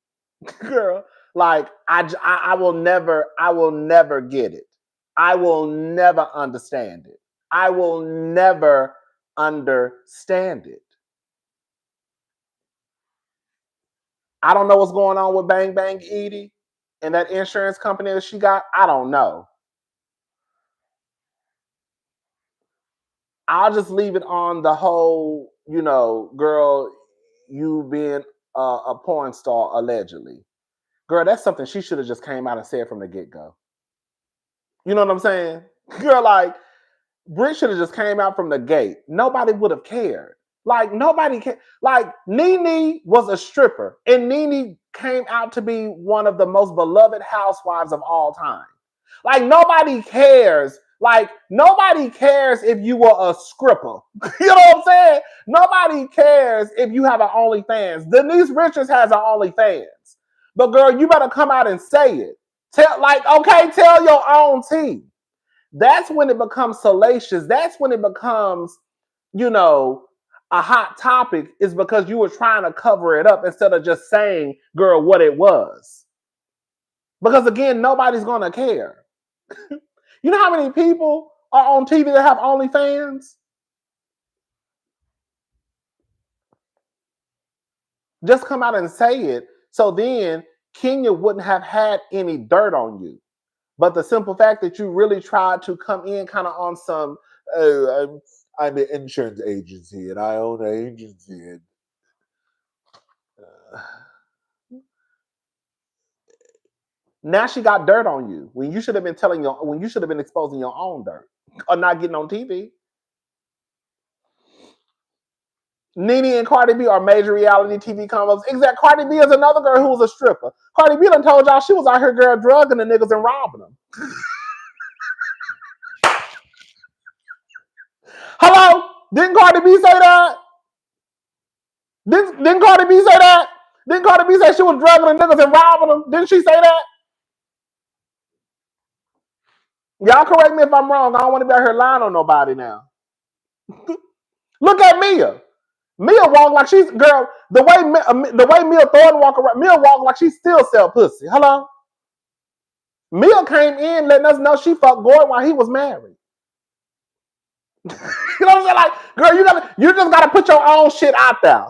Girl, like I will never get it. I will never understand it. I will never understand it. I don't know what's going on with Bang Bang Edie and that insurance company that she got. I don't know. I'll just leave it on the whole, girl, you being a porn star allegedly. Girl, that's something she should have just came out and said from the get-go. You know what I'm saying? Girl, like, Britt should have just came out from the gate. Nobody would have cared. Like, nobody cared. Like, Nene was a stripper, and Nene came out to be one of the most beloved housewives of all time. Like, nobody cares. Like, nobody cares if you were a stripper. You know what I'm saying? Nobody cares if you have an OnlyFans. Denise Richards has an OnlyFans. But, girl, you better come out and say it. Tell your own team. That's when it becomes salacious. That's when it becomes, a hot topic, is because you were trying to cover it up instead of just saying, girl, what it was. Because again, nobody's going to care. You know how many people are on TV that have OnlyFans? Just come out and say it. So then Kenya wouldn't have had any dirt on you. But the simple fact that you really tried to come in kind of on some, oh, I'm an insurance agency and I own an agency. And, now she got dirt on you when you should have been when you should have been exposing your own dirt or not getting on TV. Nene and Cardi B are major reality TV combos. Exact. Cardi B is another girl who was a stripper. Cardi B done told y'all she was out here girl drugging the niggas and robbing them. Hello? Didn't Cardi B say that? Didn't Cardi B say that? Didn't Cardi B say she was drugging the niggas and robbing them? Didn't she say that? Y'all correct me if I'm wrong. I don't want to be out here lying on nobody now. Look at Mia. Mia walk like she's girl. The way Mia Thornton walk around, Mia walk like she still sell pussy. Hello. Mia came in letting us know she fucked Gordon while he was married. You know what I'm saying? Like, girl, you just gotta put your own shit out there.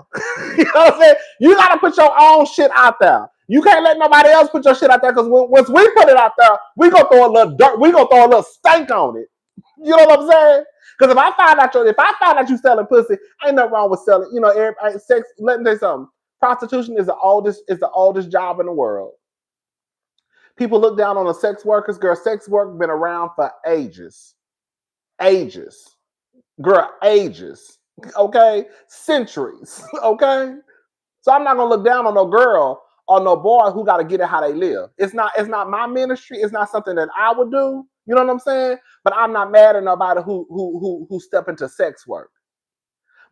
You know what I'm saying? You gotta put your own shit out there. You can't let nobody else put your shit out there because once we put it out there, we gonna throw a little dirt, we gonna throw a little stank on it. You know what I'm saying? Because if I find out you selling pussy, ain't nothing wrong with selling. You know, sex. Let me tell you something. Prostitution is the oldest job in the world. People look down on the sex workers. Girl, sex work been around for ages. Ages. Girl, ages. Okay? Centuries. Okay? So I'm not gonna look down on no girl or no boy who gotta get it how they live. It's not my ministry, it's not something that I would do. You know what I'm saying? But I'm not mad at nobody who step into sex work.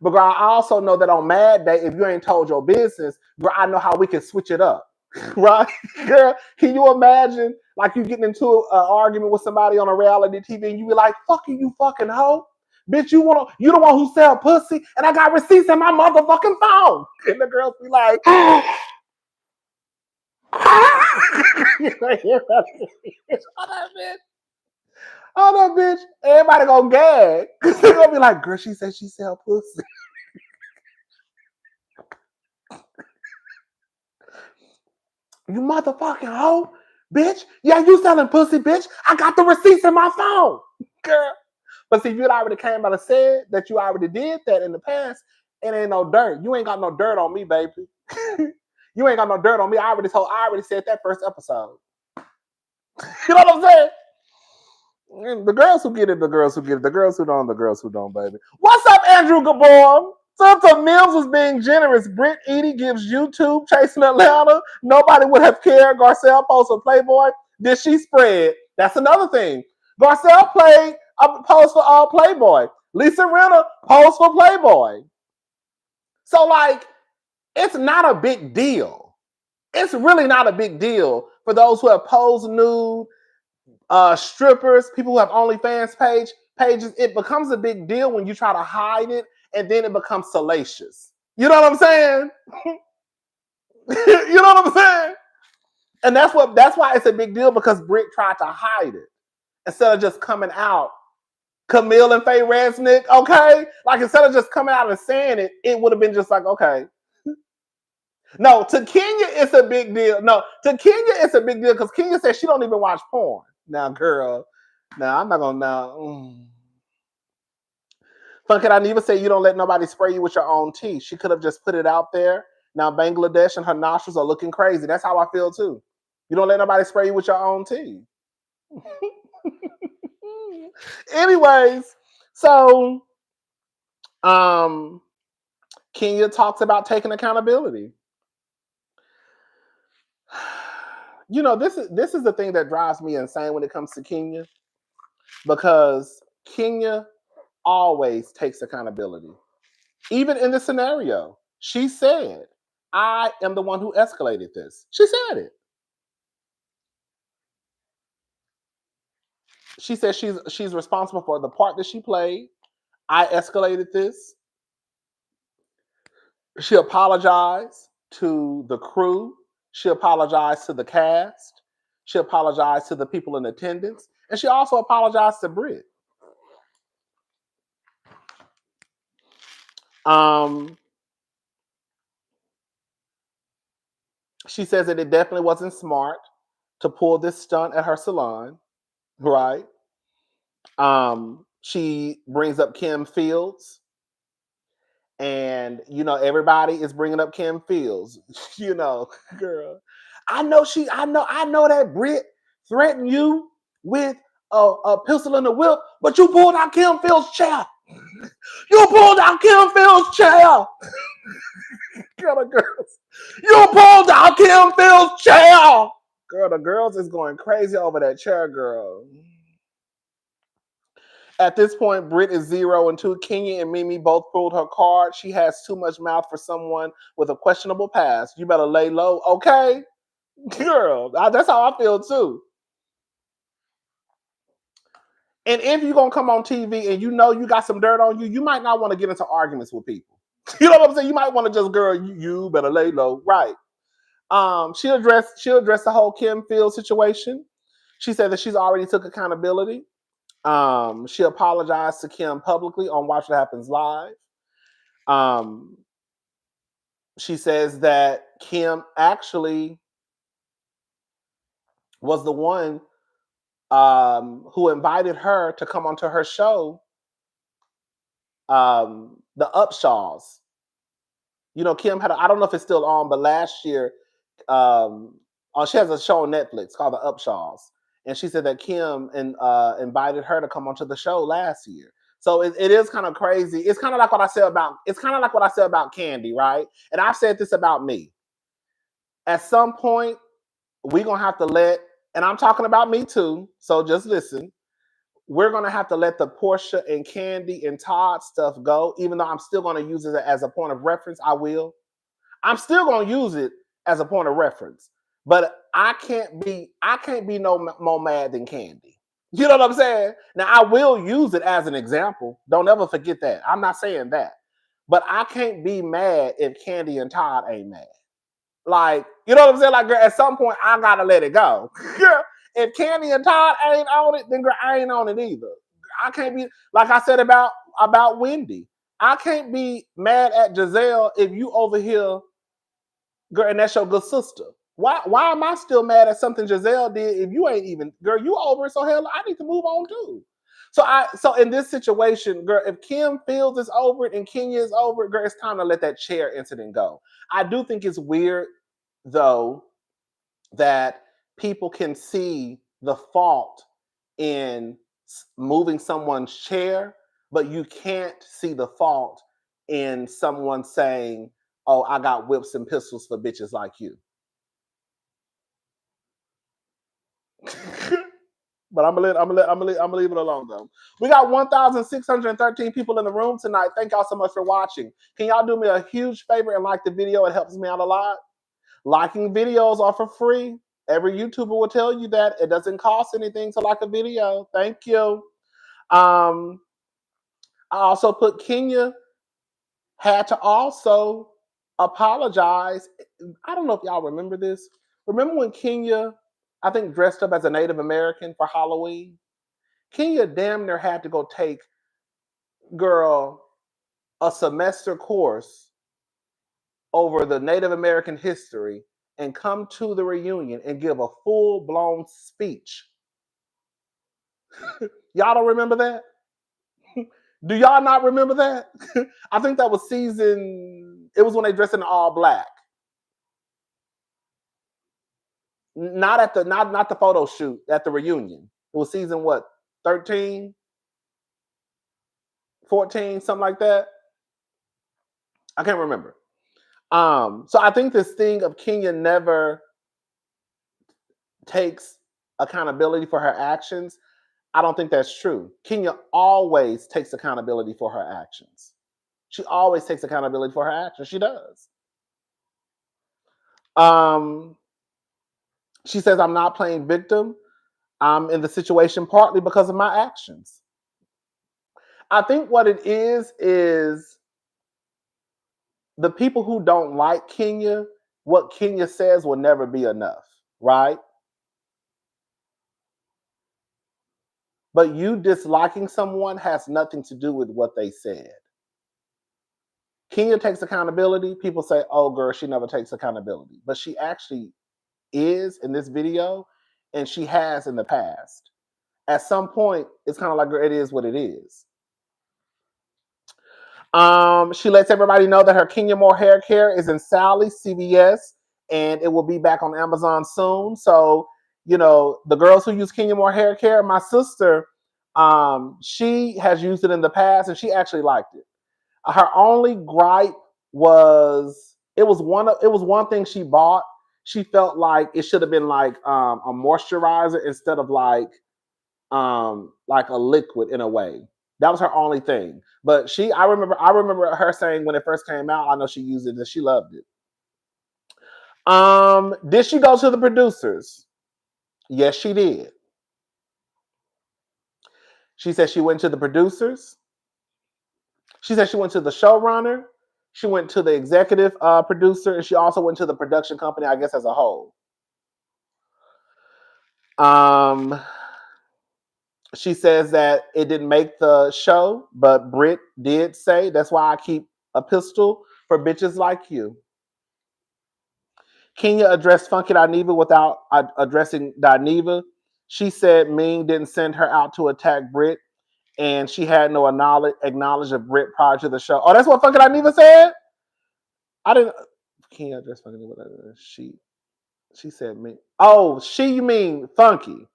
But girl, I also know that on Mad Day, if you ain't told your business, girl, I know how we can switch it up. Right? Girl, can you imagine like you getting into an argument with somebody on a reality TV and you be like, fuck you fucking hoe. Bitch, you the one who sell pussy and I got receipts in my motherfucking phone. And the girls be like, oh no, bitch. Everybody gonna gag. They're gonna be like, girl, she said she sell pussy. You motherfucking hoe, bitch. Yeah, you selling pussy, bitch. I got the receipts in my phone. Girl. But see, if you already came out and said that you already did that in the past, it ain't no dirt. You ain't got no dirt on me, baby. You ain't got no dirt on me. I already said that first episode. You know what I'm saying? The girls who get it, the girls who get it, the girls who don't, the girls who don't, baby. What's up, Andrew Gabor? Since Mills was being generous, Britt Edie gives YouTube chasing Atlanta. Nobody would have cared. Garcelle posted Playboy. Did she spread? That's another thing. Garcelle played a post for all Playboy. Lisa Rinna post for Playboy. So like, it's not a big deal. It's really not a big deal for those who have posed nude, strippers, people who have OnlyFans pages. It becomes a big deal when you try to hide it, and then it becomes salacious. You know what I'm saying? You know what I'm saying? And that's why it's a big deal, because Britt tried to hide it instead of just coming out. Camille and Faye Resnick, okay? Like, instead of just coming out and saying it, it would have been just like, okay. No, to Kenya, it's a big deal. No, to Kenya, it's a big deal because Kenya said she don't even watch porn. Now, girl, now I'm not gonna now. Funkit, I never say you don't let nobody spray you with your own tea. She could have just put it out there. Now Bangladesh and her nostrils are looking crazy. That's how I feel too. You don't let nobody spray you with your own tea. Anyways, so Kenya talks about taking accountability. You know, this is the thing that drives me insane when it comes to Kenya, because Kenya always takes accountability. Even in this scenario, she said, I am the one who escalated this. She said it. She said she's responsible for the part that she played. I escalated this. She apologized to the crew. She apologized to the cast. She apologized to the people in attendance. And she also apologized to Britt. She says that it definitely wasn't smart to pull this stunt at her salon. right? She brings up Kim Fields, and everybody is bringing up Kim Fields. Girl, I know that Britt threatened you with a pistol and a whip, but you pulled out Kim Fields' chair. You pulled out Kim Fields' chair. Girl, the girls. You pulled out Kim Fields' chair. Girl, the girls is going crazy over that chair, girl. At this point, Britt is 0-2. Kenya and Mimi both pulled her card. She has too much mouth for someone with a questionable past. You better lay low, okay? Girl, that's how I feel too. And if you're going to come on TV and you got some dirt on you, you might not want to get into arguments with people. You know what I'm saying? You might want to just, girl, you better lay low. Right. She'll address the whole Kim Fields situation. She said that she's already took accountability. She apologized to Kim publicly on Watch What Happens Live. She says that Kim actually was the one who invited her to come onto her show, The Upshaws. Kim had, I don't know if it's still on, but last year, she has a show on Netflix called The Upshaws. And she said that Kim invited her to come onto the show last year. So it is kind of crazy. It's kind of like what I said about Candy, right? And I've said this about me. At some point, we're gonna have to and I'm talking about me too, so just listen. We're gonna have to let the Portia and Candy and Todd stuff go, even though I'm still gonna use it as a point of reference. I will. I'm still gonna use it as a point of reference, but I can't be no more mad than Candy. You know what I'm saying? Now I will use it as an example. Don't ever forget that. I'm not saying that, but I can't be mad if Candy and Todd ain't mad. Like, you know what I'm saying? Like, girl, at some point, I gotta let it go. Girl, if Candy and Todd ain't on it, then girl, I ain't on it either. I can't be, like I said about Wendy. I can't be mad at Giselle if you over here, girl, and that's your good sister. Why am I still mad at something Giselle did if you ain't even, girl, you over it, so hell, I need to move on too. So in this situation, girl, if Kim Fields is over it and Kenya is over it, girl, it's time to let that chair incident go. I do think it's weird, though, that people can see the fault in moving someone's chair, but you can't see the fault in someone saying, "Oh, I got whips and pistols for bitches like you." But I'm gonna leave it alone though. We got 1,613 people in the room tonight. Thank y'all so much for watching. Can y'all do me a huge favor and like the video? It helps me out a lot. Liking videos are for free. Every YouTuber will tell you that. It doesn't cost anything to like a video. Thank you. I also put Kenya had to also apologize. I don't know if y'all remember this. Remember when Kenya, I think, dressed up as a Native American for Halloween? Kenya damn near had to go take, girl, a semester course over the Native American history and come to the reunion and give a full-blown speech. Y'all don't remember that? Do y'all not remember that? I think that was it was when they dressed in all black. Not the photo shoot, at the reunion. It was season what? 13? 14, something like that. I can't remember. So I think this thing of Kenya never takes accountability for her actions, I don't think that's true. Kenya always takes accountability for her actions. She always takes accountability for her actions. She does. She says, I'm not playing victim. I'm in the situation partly because of my actions. I think what it is the people who don't like Kenya, what Kenya says will never be enough, right? But you disliking someone has nothing to do with what they said. Kenya takes accountability. People say, oh, girl, she never takes accountability. But she actually is in this video, and she has in the past. at some point, it's kind of like, it is what it is. She lets everybody know that her Kenya Moore hair care is in Sally, CVS, and it will be back on Amazon soon. So, the girls who use Kenya Moore hair care, my sister, she has used it in the past and she actually liked it. Her only gripe was it was one thing she bought. She felt like it should have been like a moisturizer instead of like a liquid in a way. That was her only thing. But I remember her saying when it first came out, I know she used it and she loved it. Did she go to the producers? Yes, she did. She said she went to the producers. She said she went to the showrunner. She went to the executive producer, and she also went to the production company, I guess, as a whole. Um, she says that it didn't make the show, but Britt did say that's why I keep a pistol for bitches like you. Kenya addressed Funky Dineva without addressing Dineva. She said Ming didn't send her out to attack Britt, and she had no acknowledge of Britt prior to the show. Oh, that's what Funky Dineva said? I didn't. Kenya addressed Funky Dineva. She said me. Oh, you mean Funky.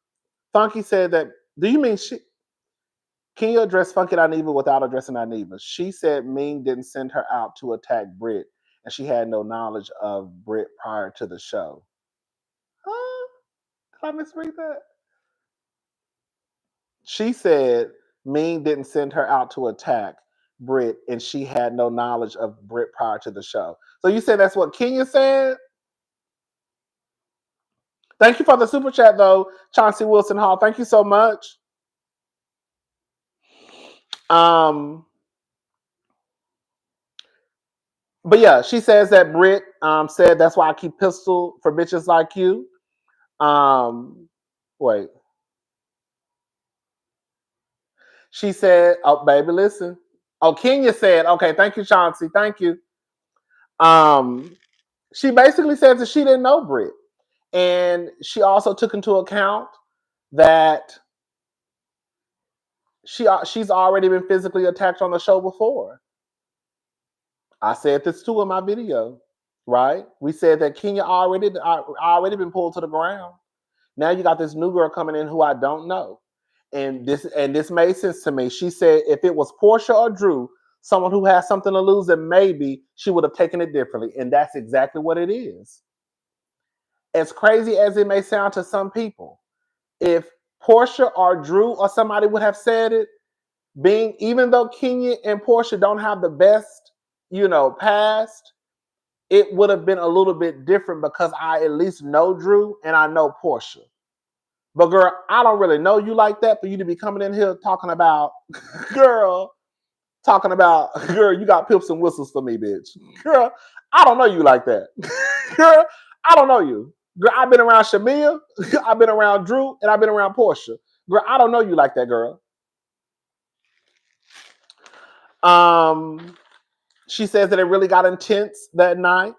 Funky said that. Do you mean she? Can you address Funky Dineva without addressing Dineva? She said Ming didn't send her out to attack Britt, and she had no knowledge of Britt prior to the show. Huh? Did I misread that? She said Ming didn't send her out to attack Britt, and she had no knowledge of Britt prior to the show. So you said that's what Kenya said? Thank you for the super chat, though, Chauncey Wilson Hall. Thank you so much. But yeah, she says that Britt said that's why I keep pistol for bitches like you. Wait. She said, "Oh, baby, listen." Oh, Kenya said, "Okay, thank you, Chauncey. Thank you." She basically said that she didn't know Britt, and she also took into account that she's already been physically attacked on the show before. I said this too in my video, right? We said that Kenya already been pulled to the ground. Now you got this new girl coming in who I don't know. And this made sense to me. She said if it was Portia or Drew, someone who has something to lose, then maybe she would have taken it differently. And that's exactly what it is. As crazy as it may sound to some people, if Portia or Drew or somebody would have said it, even though Kenya and Portia don't have the best, past, it would have been a little bit different because I at least know Drew and I know Portia. But girl, I don't really know you like that for you to be coming in here talking about, girl, you got pips and whistles for me, bitch. Girl, I don't know you like that. Girl, I don't know you. Girl, I've been around Shamia, I've been around Drew, and I've been around Portia. Girl, I don't know you like that, girl. She says that it really got intense that night.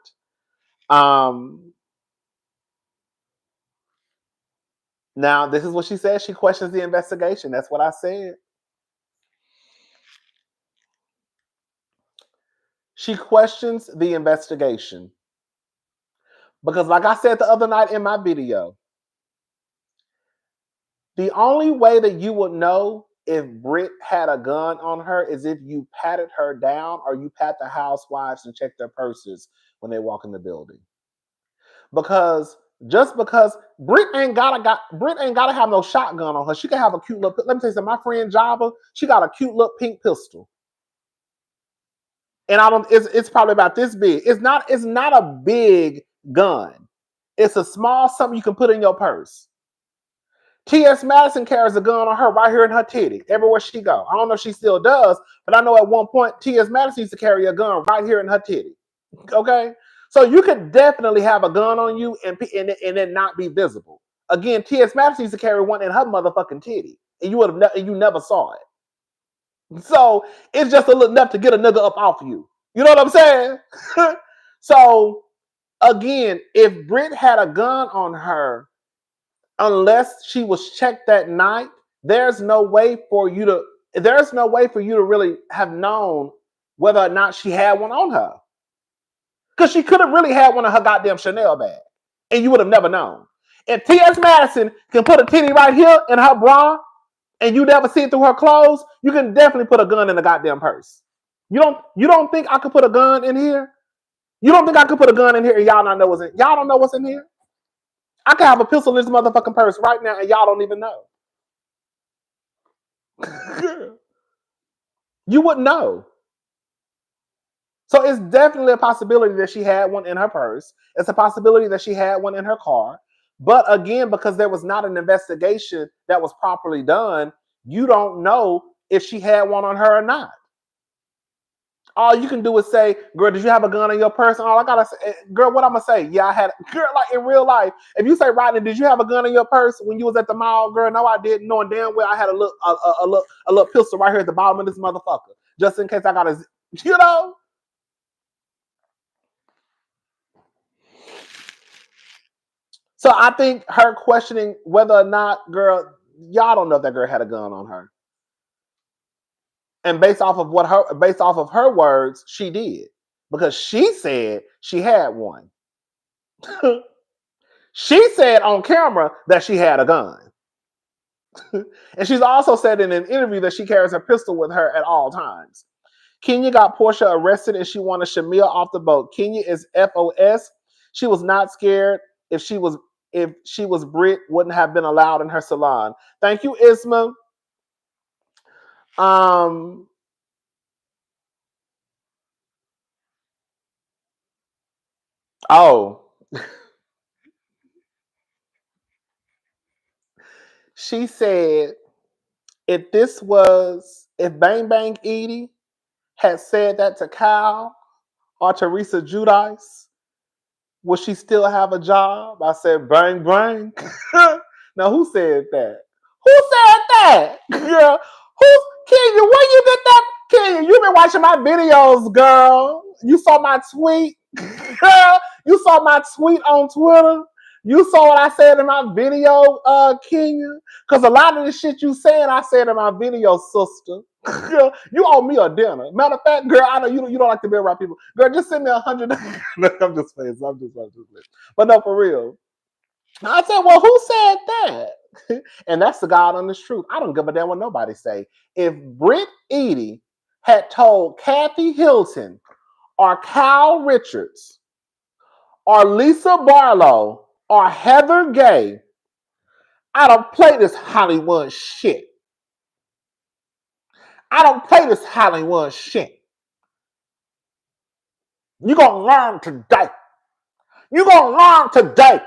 Now, this is what she says. She questions the investigation. That's what I said. She questions the investigation. Because like I said the other night in my video, the only way that you would know if Britt had a gun on her is if you patted her down or you pat the housewives and check their purses when they walk in the building. Because just because Britt ain't gotta have no shotgun on her. She can have a cute little. Let me tell you something. My friend Java, she got a cute little pink pistol, and I don't. It's probably about this big. It's not a big gun. It's a small something you can put in your purse. T.S. Madison carries a gun on her right here in her titty everywhere she go. I don't know if she still does, but I know at one point T.S. Madison used to carry a gun right here in her titty. Okay, so you could definitely have a gun on you and it not be visible. Again, T.S. Madison used to carry one in her motherfucking titty, and you never saw it. So it's just a little enough to get a nigga up off you. You know what I'm saying? So again, if Britt had a gun on her, unless she was checked that night, there's no way for you to really have known whether or not she had one on her. Because she could have really had one of her goddamn Chanel bag. And you would have never known. If T.S. Madison can put a titty right here in her bra and you never see it through her clothes, you can definitely put a gun in the goddamn purse. You don't think I could put a gun in here? You don't think I could put a gun in here and y'all don't know what's in here? I could have a pistol in this motherfucking purse right now and y'all don't even know. You wouldn't know. So it's definitely a possibility that she had one in her purse. It's a possibility that she had one in her car. But again, because there was not an investigation that was properly done, you don't know if she had one on her or not. All you can do is say, girl, did you have a gun in your purse? And all I gotta say, girl, what I'm gonna say? Yeah, I had, girl, like in real life. If you say, Rodney, did you have a gun in your purse when you was at the mall? Girl, no, I didn't. Knowing damn well I had a little pistol right here at the bottom of this motherfucker. Just in case I got you know? So I think her questioning whether or not, girl, y'all don't know if that girl had a gun on her. And based off of her words, she did. Because she said she had one. She said on camera that she had a gun. And she's also said in an interview that she carries her pistol with her at all times. Kenya got Portia arrested and she wanted Shamil off the boat. Kenya is FOS. She was not scared. If she was Britt, wouldn't have been allowed in her salon. Thank you, Isma. Oh. She said if Bang Bang Edie had said that to Kyle or Teresa Giudice, would she still have a job? I said, bang, bang. Now, who said that? Who said that? Girl, Kenya, where you get that? Kenya, you've been watching my videos, girl. You saw my tweet? Girl, you saw my tweet on Twitter? You saw what I said in my video, Kenya? Because a lot of the shit you saying, I said in my video, sister. Girl, you owe me a dinner. Matter of fact, girl, I know you don't like to be around people. Girl, just send me $100. I'm just playing. But no, for real. I said, well, who said that? And that's the God honest truth. I don't give a damn what nobody say. If Britt Edie had told Kathy Hilton or Kyle Richards or Lisa Barlow or Heather Gay, I don't play this Hollywood shit. I don't play this Hollywood shit. You're going to learn today. You're going to learn today.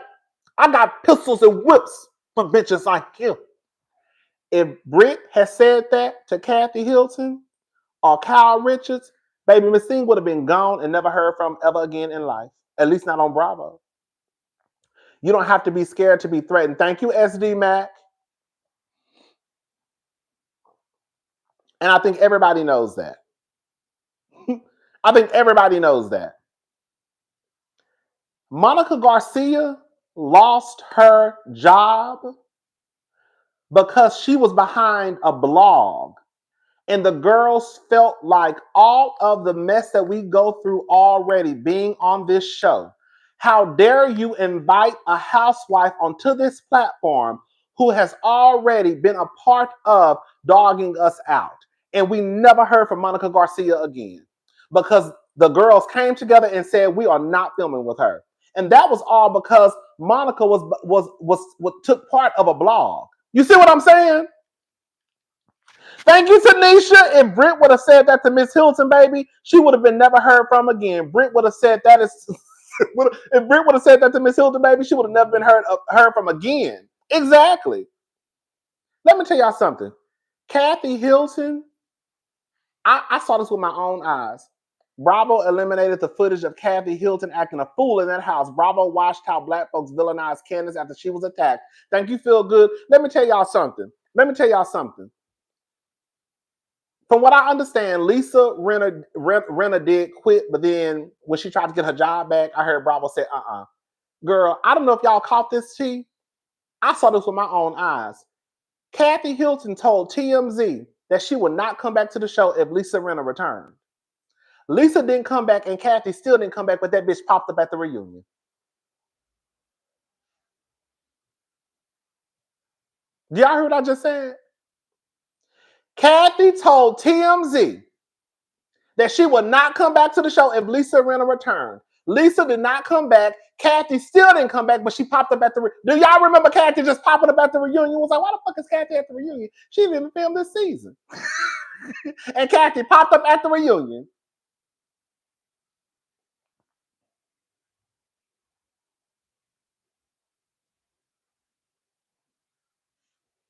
I got pistols and whips for bitches like you. If Britt had said that to Kathy Hilton or Kyle Richards, baby, Miss Thing would have been gone and never heard from ever again in life. At least not on Bravo. You don't have to be scared to be threatened. Thank you, SD Mac. And I think everybody knows that. I think everybody knows that. Monica Garcia lost her job because she was behind a blog. And the girls felt like all of the mess that we go through already being on this show. How dare you invite a housewife onto this platform who has already been a part of dogging us out? And we never heard from Monica Garcia again because the girls came together and said, we are not filming with her. And that was all because Monica took part of a blog. You see what I'm saying? Thank you, Tanisha. If Britt would have said that to Miss Hilton, baby, she would have been never heard from again. Britt would have said that if Britt would have said that to Miss Hilton, baby, she would have never been heard from again. Exactly. Let me tell y'all something. Kathy Hilton, I saw this with my own eyes. Bravo eliminated the footage of Kathy Hilton acting a fool in that house. Bravo watched how black folks villainized Candace after she was attacked. Thank you, Feel Good. Let me tell y'all something. From what I understand, Lisa Rinna did quit, but then when she tried to get her job back, I heard Bravo say, Girl, I don't know if y'all caught this tea. I saw this with my own eyes. Kathy Hilton told TMZ that she would not come back to the show if Lisa Rinna returned. Lisa didn't come back, and Kathy still didn't come back, but that bitch popped up at the reunion. Y'all heard what I just said? Kathy told TMZ that she would not come back to the show if Lisa Rinna returned. Lisa did not come back. Kathy still didn't come back, but she popped up at the Do y'all remember Kathy just popping up at the reunion? It was like, why the fuck is Kathy at the reunion? She didn't even film this season. And Kathy popped up at the reunion.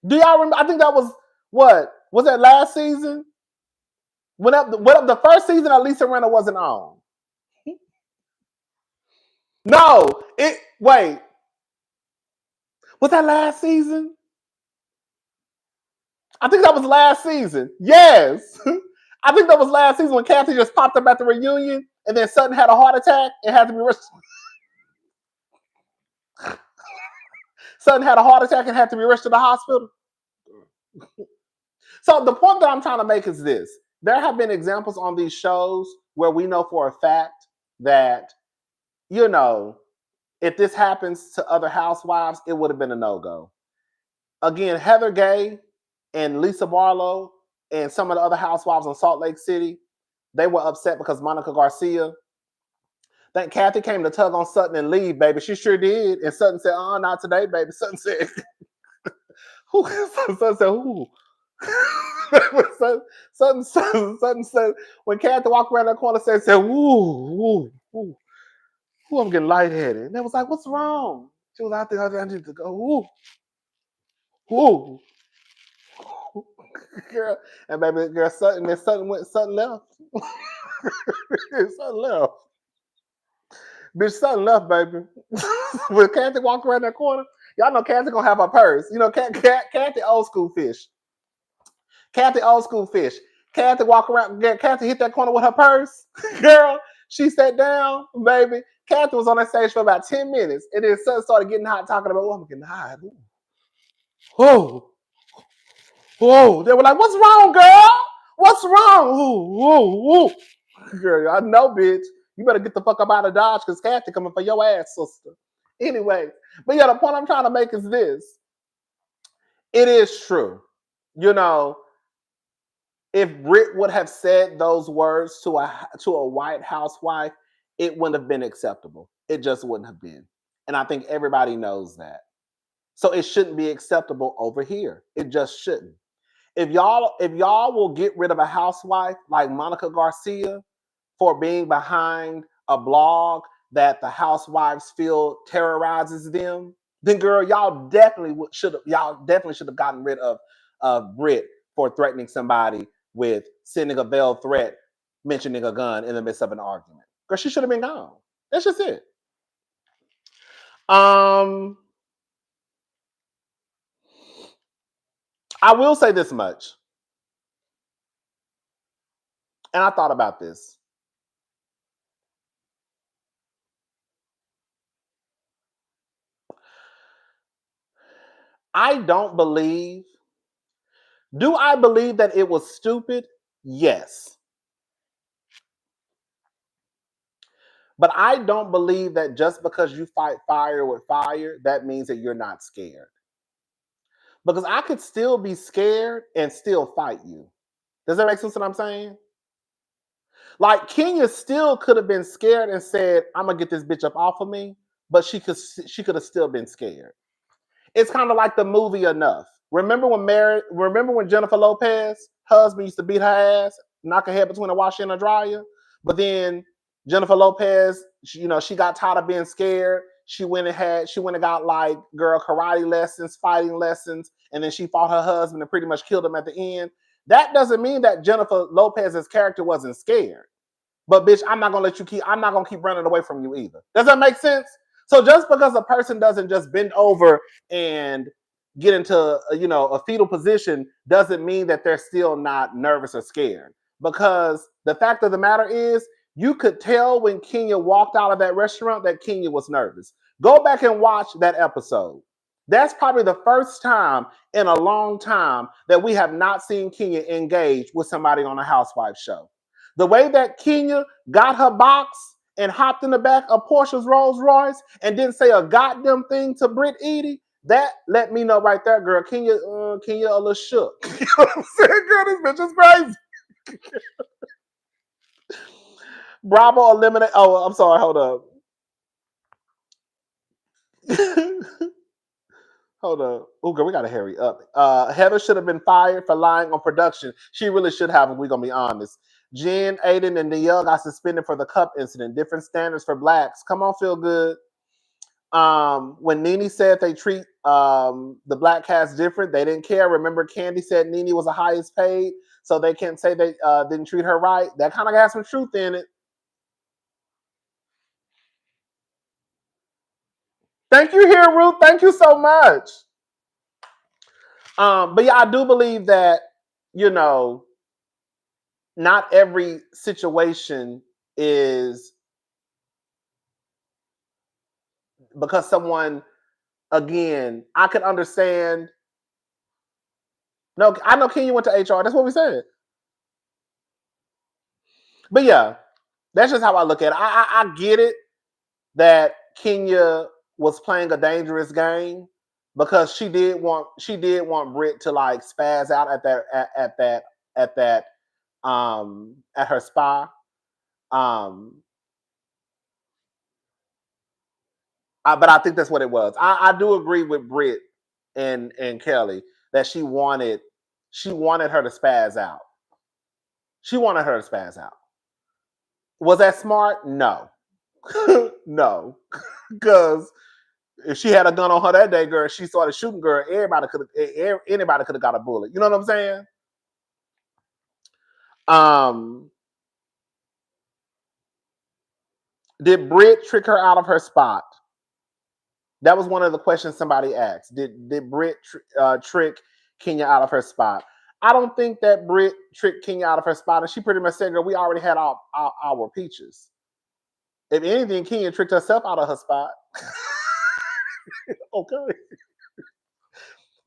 Do y'all remember? I think that was what? Was that last season? What up the first season of Lisa Rinna wasn't on? No, wait. Was that last season? I think that was last season. Yes. I think that was last season when Kathy just popped up at the reunion and then Sutton had a heart attack and had to be rushed. Sutton had a heart attack and had to be rushed to the hospital. So the point that I'm trying to make is this. There have been examples on these shows where we know for a fact that, you know, if this happens to other housewives, it would have been a no-go. Again, Heather Gay and Lisa Barlow and some of the other housewives in Salt Lake City, they were upset because Monica Garcia, that Kathy came to tug on Sutton and leave, baby. She sure did. And Sutton said, not today, baby. Sutton said, Sutton said, who? Sutton said, when Kathy walked around that corner, said, woo, I'm getting lightheaded. And they was like, what's wrong? She was out there, I need to go, woo. Girl, and baby, girl, Sutton left. Sutton left. Bitch, Sutton left, baby. When Kathy walked around that corner, y'all know Kathy gonna have her purse. You know, Kathy old school fish. Kathy old school fish. Kathy walk around, Kathy hit that corner with her purse. Girl, she sat down, baby. Kathy was on that stage for about 10 minutes. And then Sutton started getting hot, talking about, I'm getting hot. Whoa. They were like, what's wrong, girl? What's wrong? Whoa. Girl, I know, bitch. You better get the fuck up out of Dodge because Kathy coming for your ass, sister. Anyway, but yeah, the point I'm trying to make is this. It is true. You know, if Britt would have said those words to a white housewife, it wouldn't have been acceptable. It just wouldn't have been. And I think everybody knows that. So it shouldn't be acceptable over here. It just shouldn't. If y'all will get rid of a housewife like Monica Garcia for being behind a blog that the housewives feel terrorizes them, then girl, y'all definitely should have gotten rid of Britt for threatening somebody with sending a veiled threat, mentioning a gun in the midst of an argument. Girl, she should have been gone. That's just it. I will say this much. And I thought about this. I don't believe. Do I believe that it was stupid? Yes. But I don't believe that just because you fight fire with fire, that means that you're not scared. Because I could still be scared and still fight you. Does that make sense what I'm saying? Like Kenya still could have been scared and said, I'm gonna get this bitch up off of me, but she could have still been scared. It's kind of like the movie Enough. Remember when Jennifer Lopez's husband used to beat her ass, knock her head between a washer and a dryer? But then Jennifer Lopez, she got tired of being scared. She went and got like karate lessons, fighting lessons, and then she fought her husband and pretty much killed him at the end. That doesn't mean that Jennifer Lopez's character wasn't scared. But bitch, I'm not gonna keep running away from you either. Does that make sense? So just because a person doesn't just bend over and get into a fetal position doesn't mean that they're still not nervous or scared. Because the fact of the matter is, you could tell when Kenya walked out of that restaurant that Kenya was nervous. Go back and watch that episode. That's probably the first time in a long time that we have not seen Kenya engage with somebody on a housewife show. The way that Kenya got her box and hopped in the back of Portia's Rolls Royce and didn't say a goddamn thing to Britt Edie, that let me know right there, girl. Kenya a little shook. You know what I'm saying, girl? This bitch is crazy. Bravo eliminate. Oh, I'm sorry. Hold up. Hold up. Oh, girl, we gotta hurry up. Heather should have been fired for lying on production. She really should have, if we're gonna be honest. Jen, Aiden, and Danielle got suspended for the cup incident. Different standards for blacks. Come on, feel good. When Nene said they treat the black cast different, they didn't care. Remember, Candy said Nene was the highest paid, so they can't say they didn't treat her right. That kind of got some truth in it. Thank you, here, Ruth. Thank you so much. But yeah, I do believe that, you know, not every situation is because someone, again, I could understand. No, I know Kenya went to HR. That's what we said. But yeah, that's just how I look at it. I get it that Kenya was playing a dangerous game because she did want Britt to like spaz out at her spa. But I think that's what it was. I do agree with Britt and Kelly that she wanted her to spaz out. She wanted her to spaz out. Was that smart? No. No. Because if she had a gun on her that day, girl, she started shooting, girl, anybody could have got a bullet. You know what I'm saying? Did Britt trick her out of her spot? That was one of the questions somebody asked. Did Britt trick Kenya out of her spot? I don't think that Britt tricked Kenya out of her spot, and she pretty much said, girl, we already had our peaches. If anything, Kenya tricked herself out of her spot. Okay.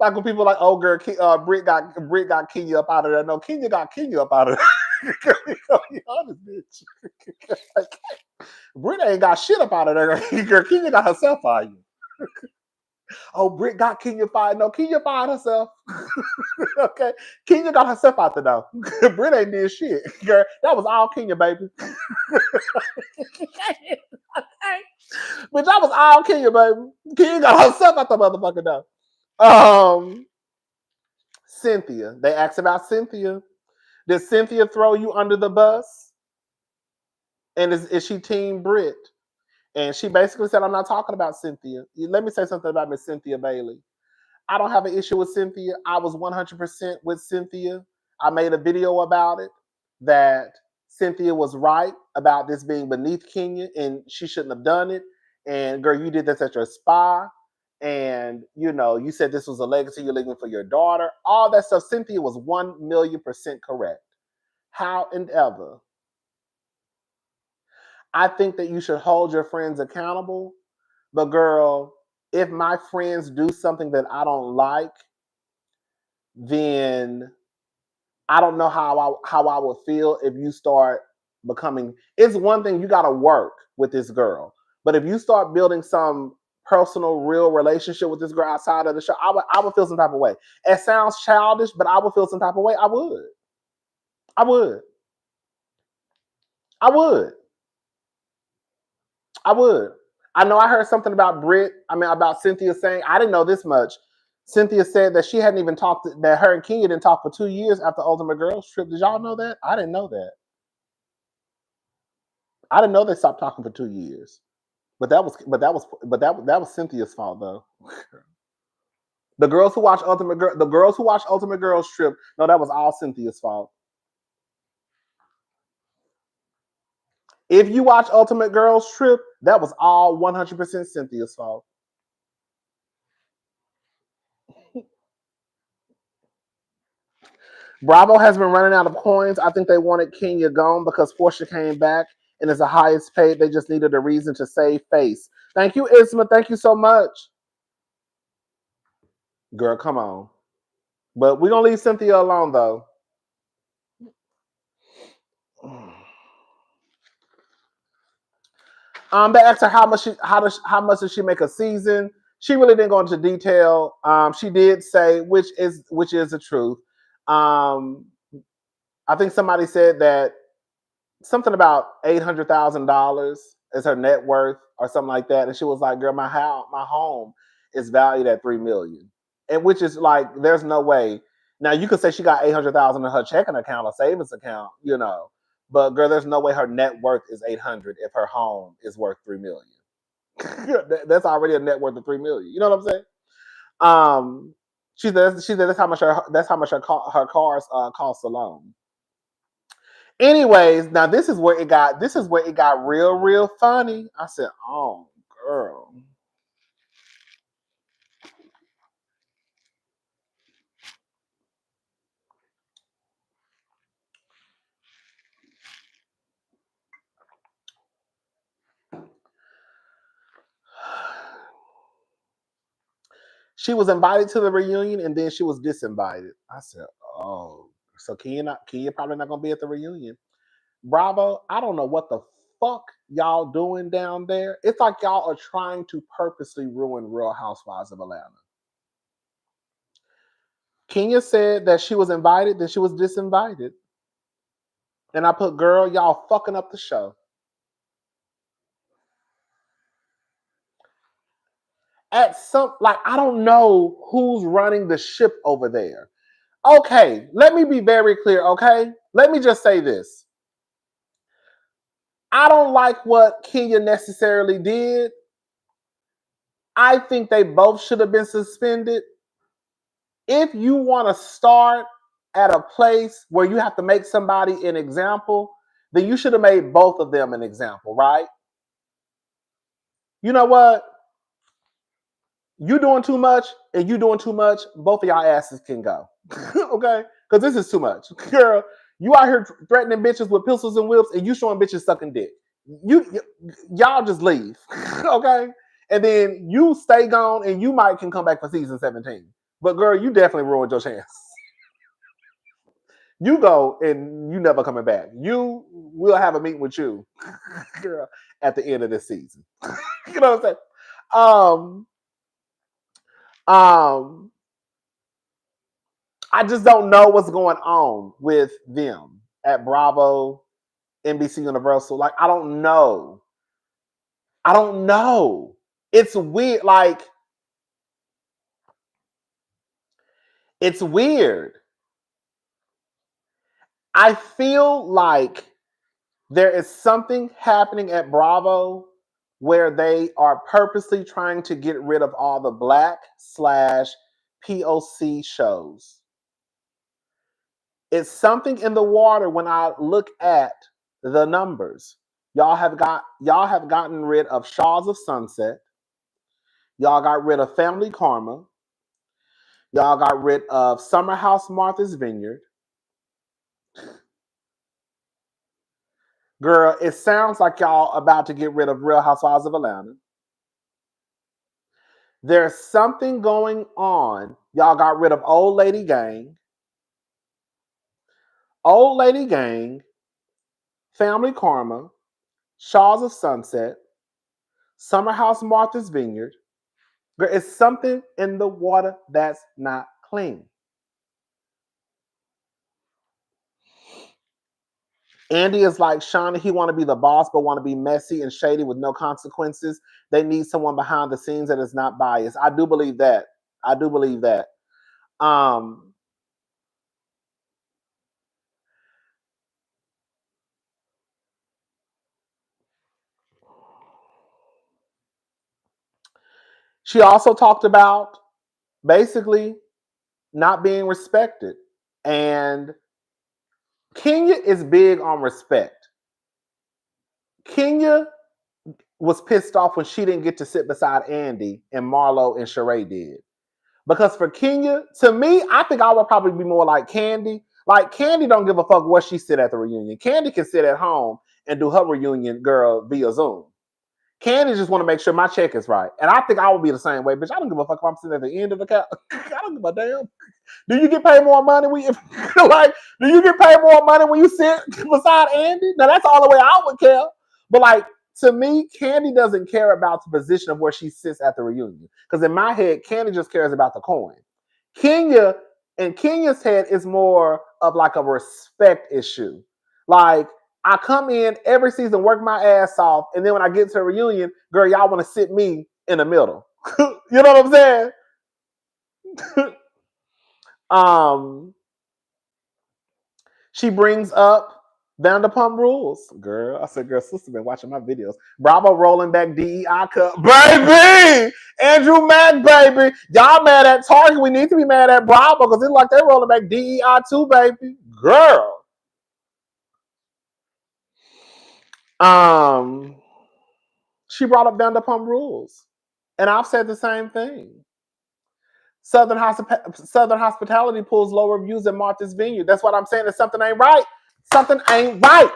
Like when people are like, oh girl, Britt got Kenya up out of there. No, Kenya got Kenya up out of there. Like, Britt ain't got shit up out of there. Girl, Kenya got herself fired. Oh, Britt got Kenya fired. No, Kenya fired herself. Okay, Kenya got herself out the door. Britt ain't did shit. Girl, that was all Kenya, baby. But that was all Kenya, baby. Kenya got herself out the motherfucking door. Cynthia. They asked about Cynthia. Did Cynthia throw you under the bus? And is she team Britt? And she basically said, I'm not talking about Cynthia. Let me say something about Miss Cynthia Bailey. I don't have an issue with Cynthia. I was 100% with Cynthia. I made a video about it, that Cynthia was right about this being beneath Kenya and she shouldn't have done it. And girl, you did this at your spa. And, you know, you said this was a legacy you're leaving for your daughter. All that stuff. Cynthia was 1,000,000% correct. However, I think that you should hold your friends accountable. But girl, if my friends do something that I don't like, then I don't know how I would feel if you start becoming. It's one thing, you got to work with this girl, but if you start building some personal, real relationship with this girl outside of the show, I would feel some type of way. It sounds childish, but I would feel some type of way. I would. I would. I would. I would. I know I heard something about Britt. I mean, about Cynthia saying, I didn't know this much. Cynthia said that she hadn't even talked, that her and Kenya didn't talk for 2 years after Ultimate Girls Trip. Did y'all know that? I didn't know that. I didn't know they stopped talking for 2 years. But that was Cynthia's fault though. The girls who watch Ultimate Girls Trip, no, that was all Cynthia's fault. If you watch Ultimate Girls Trip, that was all 100% Cynthia's fault. Bravo has been running out of coins. I think they wanted Kenya gone because Portia came back and is the highest paid. They just needed a reason to save face. Thank you, Isma. Thank you so much. Girl, come on. But we're gonna leave Cynthia alone though. They asked her how much does she make a season. She really didn't go into detail. She did say, which is the truth. Um, I think somebody said that something about $800,000 is her net worth or something like that, and she was like, "Girl, my home is valued at $3 million," and which is like, there's no way. Now you could say she got $800,000 in her checking account or savings account, but girl, there's no way her net worth is 800 if her home is worth $3 million. That's already a net worth of $3 million. You know what I'm saying? She said that's how much her cars cost alone. Anyways, now this is where it got real funny. I said, "Oh, girl." She was invited to the reunion and then she was disinvited. I said, "Oh, so Kenya probably not gonna be at the reunion." Bravo, I don't know what the fuck y'all doing down there. It's like y'all are trying to purposely ruin Real Housewives of Atlanta. Kenya said that she was invited, then she was disinvited. And I put, "Girl, y'all fucking up the show." I don't know who's running the ship over there. Okay, let me be very clear, okay? Let me just say this. I don't like what Kenya necessarily did. I think they both should have been suspended. If you want to start at a place where you have to make somebody an example, then you should have made both of them an example, right? You know what? You doing too much and you doing too much, both of y'all asses can go. Okay? Because this is too much. Girl, you out here threatening bitches with pistols and whips and you showing bitches sucking dick. Y'all just leave. Okay? And then you stay gone and you might can come back for season 17. But girl, you definitely ruined your chance. You go and you never coming back. You will have a meeting with you, girl, at the end of this season. You know what I'm saying? Um, I just don't know what's going on with them at Bravo, NBC Universal. Like, I don't know. It's weird. Like, it's weird. I feel like there is something happening at Bravo where they are purposely trying to get rid of all the black/POC shows. It's something in the water when I look at the numbers. Y'all have gotten rid of Shaws of Sunset. Y'all got rid of Family Karma. Y'all got rid of Summer House Martha's Vineyard. Girl, it sounds like y'all about to get rid of Real Housewives of Atlanta. There's something going on. Y'all got rid of Old Lady Gang. Old Lady Gang, Family Karma, Shaws of Sunset, Summer House Martha's Vineyard. There is something in the water that's not clean. Andy is like Shauna. He want to be the boss, but want to be messy and shady with no consequences. They need someone behind the scenes that is not biased. I do believe that. Um, she also talked about basically not being respected. And Kenya is big on respect. Kenya was pissed off when she didn't get to sit beside Andy and Marlo and Sheree did. Because for Kenya, to me, I think I would probably be more like Candy. Like, Candy don't give a fuck where she sit at the reunion. Candy can sit at home and do her reunion, girl, via Zoom. Candy just want to make sure my check is right. And I think I would be the same way, bitch. I don't give a fuck if I'm sitting at the end of the couch. I don't give a damn. Do you get paid more money when you like? Do you get paid more money when you sit beside Andy? Now that's all the way I would care. But like to me, Candy doesn't care about the position of where she sits at the reunion. Because in my head, Candy just cares about the coin. Kenya, in Kenya's head, is more of like a respect issue. Like I come in every season, work my ass off, and then when I get to a reunion, girl, y'all want to sit me in the middle. You know what I'm saying? She brings up Vanderpump Rules. Girl, I said, girl, sister been watching my videos. Bravo rolling back DEI cup. Baby! Andrew Mack, baby. Y'all mad at Target. We need to be mad at Bravo because it's like they're rolling back DEI too, baby. Girl. She brought up Vanderpump Rules. And I've said the same thing. Southern Hospitality pulls lower reviews than Martha's Vineyard. That's what I'm saying. That something ain't right. Something ain't right.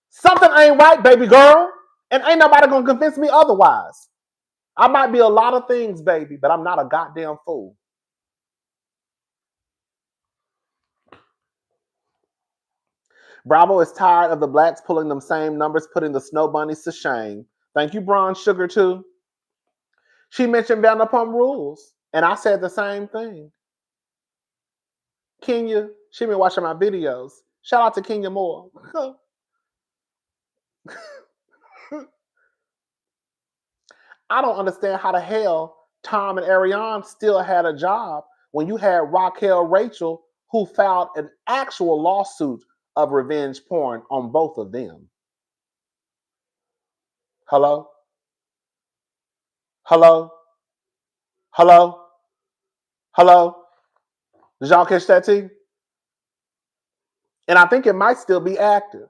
Something ain't right, baby girl. And ain't nobody gonna convince me otherwise. I might be a lot of things, baby, but I'm not a goddamn fool. Bravo is tired of the blacks pulling them same numbers, putting the snow bunnies to shame. Thank you, Bronze Sugar, too. She mentioned Vanderpump Rules, and I said the same thing. Kenya, she been watching my videos. Shout out to Kenya Moore. I don't understand how the hell Tom and Ariane still had a job when you had Raquel Rachel who filed an actual lawsuit of revenge porn on both of them. Hello? Hello? Hello? Hello? Did y'all catch that too? And I think it might still be active.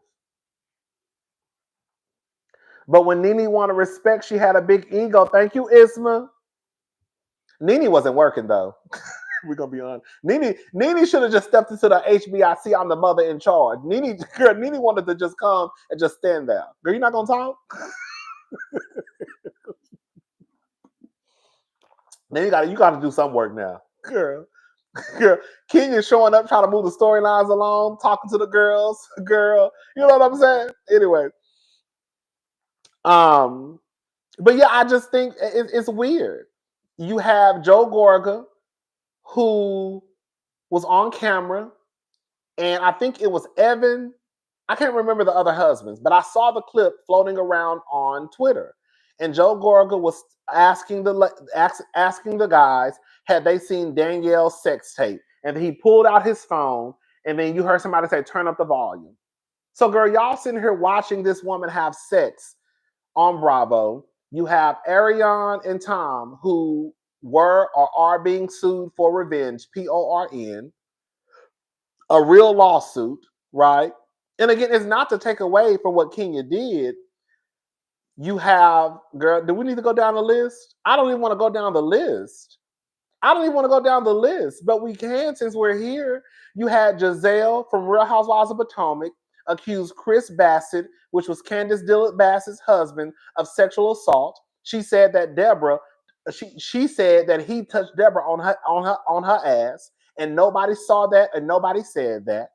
But when Nene wanted respect, she had a big ego. Thank you, Isma. Nene wasn't working though. We're gonna be honest. Nene should have just stepped into the HBIC. I'm the mother in charge. Nene wanted to just come and just stand there. Girl, you not gonna talk? Then you gotta do some work now. Girl. Kenya showing up, trying to move the storylines along, talking to the girls. Girl, you know what I'm saying? Anyway. But yeah, I just think it's weird. You have Joe Gorga, who was on camera, and I think it was Evan. I can't remember the other husbands, but I saw the clip floating around on Twitter. And Joe Gorga was asking the guys, had they seen Danielle's sex tape? And he pulled out his phone, and then you heard somebody say, turn up the volume. So, girl, y'all sitting here watching this woman have sex on Bravo. You have Ariane and Tom, who were or are being sued for revenge, PORN, a real lawsuit, right? And again, it's not to take away from what Kenya did. You have, girl, do we need to go down the list? I don't even want to go down the list. But we can since we're here. You had Giselle from Real Housewives of Potomac accused Chris Bassett, which was Candace Dillard Bassett's husband, of sexual assault. She said that she said that he touched Deborah on her ass, and nobody saw that and nobody said that.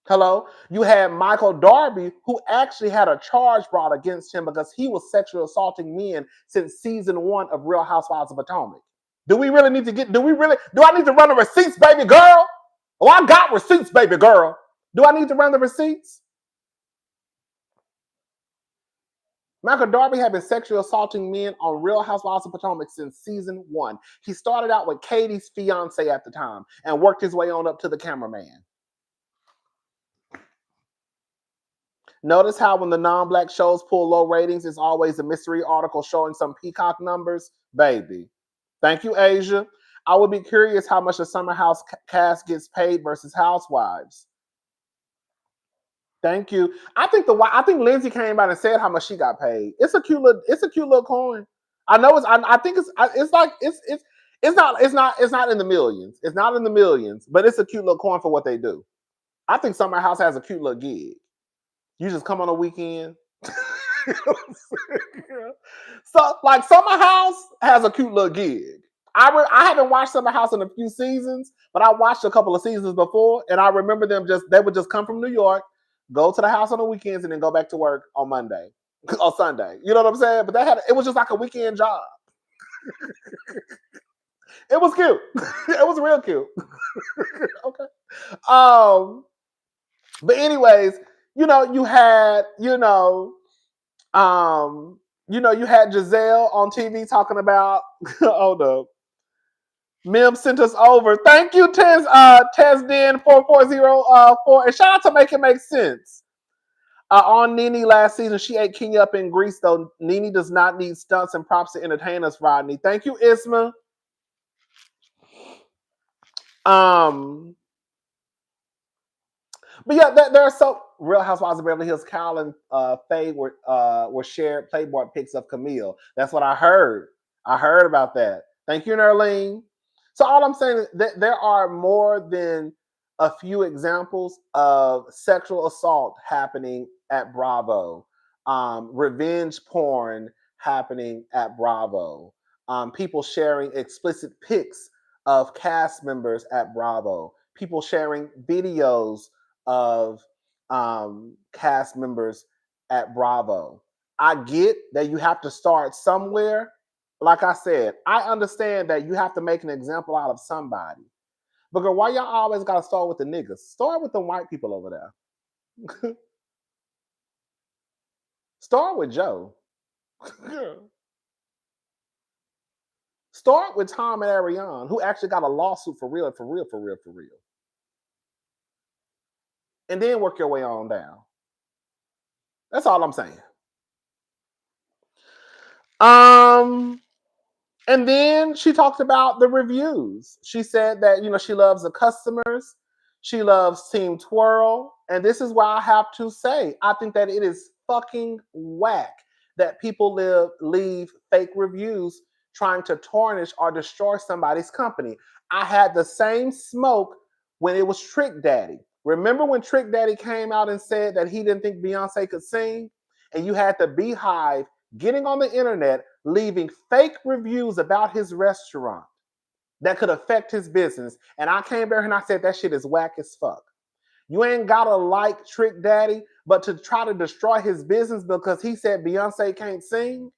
Hello? You had Michael Darby, who actually had a charge brought against him because he was sexually assaulting men since season 1 of Real Housewives of Potomac. Do I need to run the receipts, baby girl? Oh, I got receipts, baby girl. Do I need to run the receipts? Michael Darby had been sexually assaulting men on Real Housewives of Potomac since season 1. He started out with Katie's fiance at the time and worked his way on up to the cameraman. Notice how when the non-black shows pull low ratings, it's always a mystery article showing some peacock numbers? Baby. Thank you, Asia. I would be curious how much the Summer House cast gets paid versus Housewives. Thank you. I think Lindsay came out and said how much she got paid. It's a cute little coin. I know I think it's not in the millions. It's not in the millions, but it's a cute little coin for what they do. I think Summer House has a cute little gig. You just come on a weekend. So, like, Summer House has a cute little gig. I haven't watched Summer House in a few seasons, but I watched a couple of seasons before, and I remember they would just come from New York, go to the house on the weekends, and then go back to work on Monday or Sunday. You know what I'm saying? But it was just like a weekend job. It was cute. It was real cute. Okay. But anyways, you had, you had Giselle on TV talking about, hold up. Mim sent us over. Thank you, Tesden 4404. And shout out to Make It Make Sense. On Nene last season, she ate Kenya up in Greece, though. Nene does not need stunts and props to entertain us, Rodney. Thank you, Isma. But yeah, there are so Real Housewives of Beverly Hills. Kyle and Faye were shared Playboy pics of Camille. That's what I heard. I heard about that. Thank you, Nerlene. So all I'm saying is that there are more than a few examples of sexual assault happening at Bravo, revenge porn happening at Bravo, people sharing explicit pics of cast members at Bravo, people sharing videos of cast members at Bravo. I get that you have to start somewhere. Like I said, I understand that you have to make an example out of somebody. But girl, why y'all always gotta start with the niggas? Start with the white people over there. Start with Joe. Start with Tom and Ariane, who actually got a lawsuit for real. And then work your way on down. That's all I'm saying. And then she talked about the reviews. She said that, she loves the customers. She loves Team Twirl. And this is why I have to say, I think that it is fucking whack that people leave fake reviews trying to tarnish or destroy somebody's company. I had the same smoke when it was Trick Daddy. Remember when Trick Daddy came out and said that he didn't think Beyonce could sing? And you had the Beehive getting on the internet, leaving fake reviews about his restaurant that could affect his business. And I came there and I said, that shit is whack as fuck. You ain't gotta like Trick Daddy, but to try to destroy his business because he said Beyonce can't sing,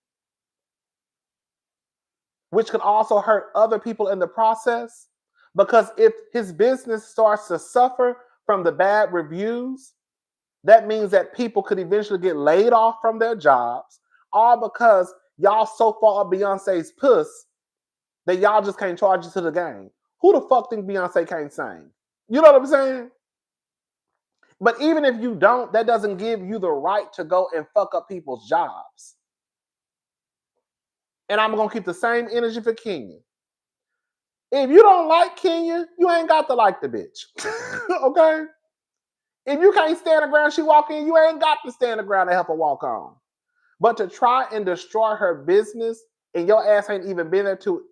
which could also hurt other people in the process. Because if his business starts to suffer from the bad reviews, that means that people could eventually get laid off from their jobs, all because y'all so far up Beyonce's puss that y'all just can't charge it to the game. Who the fuck think Beyonce can't sing? You know what I'm saying? But even if you don't, that doesn't give you the right to go and fuck up people's jobs. And I'm going to keep the same energy for Kenya. If you don't like Kenya, you ain't got to like the bitch. Okay? If you can't stand the ground she walk in, you ain't got to stand the ground to help her walk on. But to try and destroy her business, and your ass ain't even been there to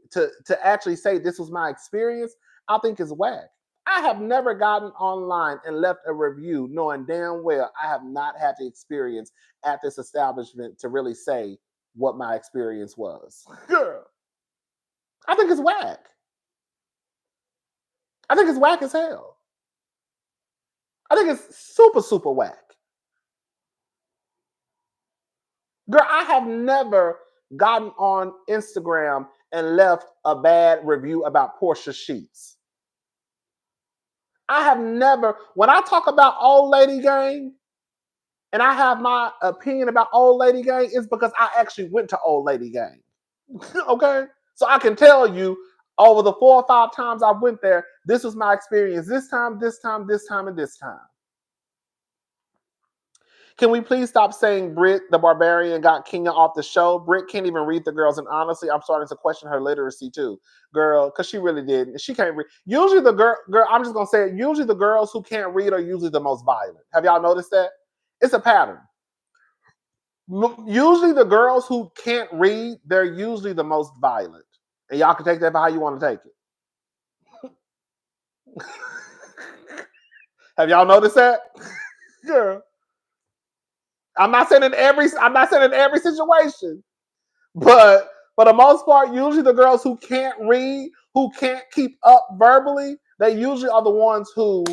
actually say this was my experience, I think is whack. I have never gotten online and left a review knowing damn well I have not had the experience at this establishment to really say what my experience was. Girl, I think it's whack. I think it's whack as hell. I think it's super, super whack. Girl, I have never gotten on Instagram and left a bad review about Portia Sheets. I have never, when I talk about Old Lady Gang, and I have my opinion about Old Lady Gang, it's because I actually went to Old Lady Gang. Okay? So I can tell you over the 4 or 5 times I went there, this was my experience this time, and this time. Can we please stop saying Britt, the barbarian, got Kenya off the show? Britt can't even read the girls, and honestly, I'm starting to question her literacy too, girl, because she really did. She can't read. Usually the girl, I'm just gonna say it. Usually the girls who can't read are usually the most violent. Have y'all noticed that? It's a pattern. Usually the girls who can't read, they're usually the most violent, and y'all can take that for how you want to take it. Have y'all noticed that? Girl. I'm not saying in every situation, but for the most part, usually the girls who can't read, who can't keep up verbally, they usually are the ones who,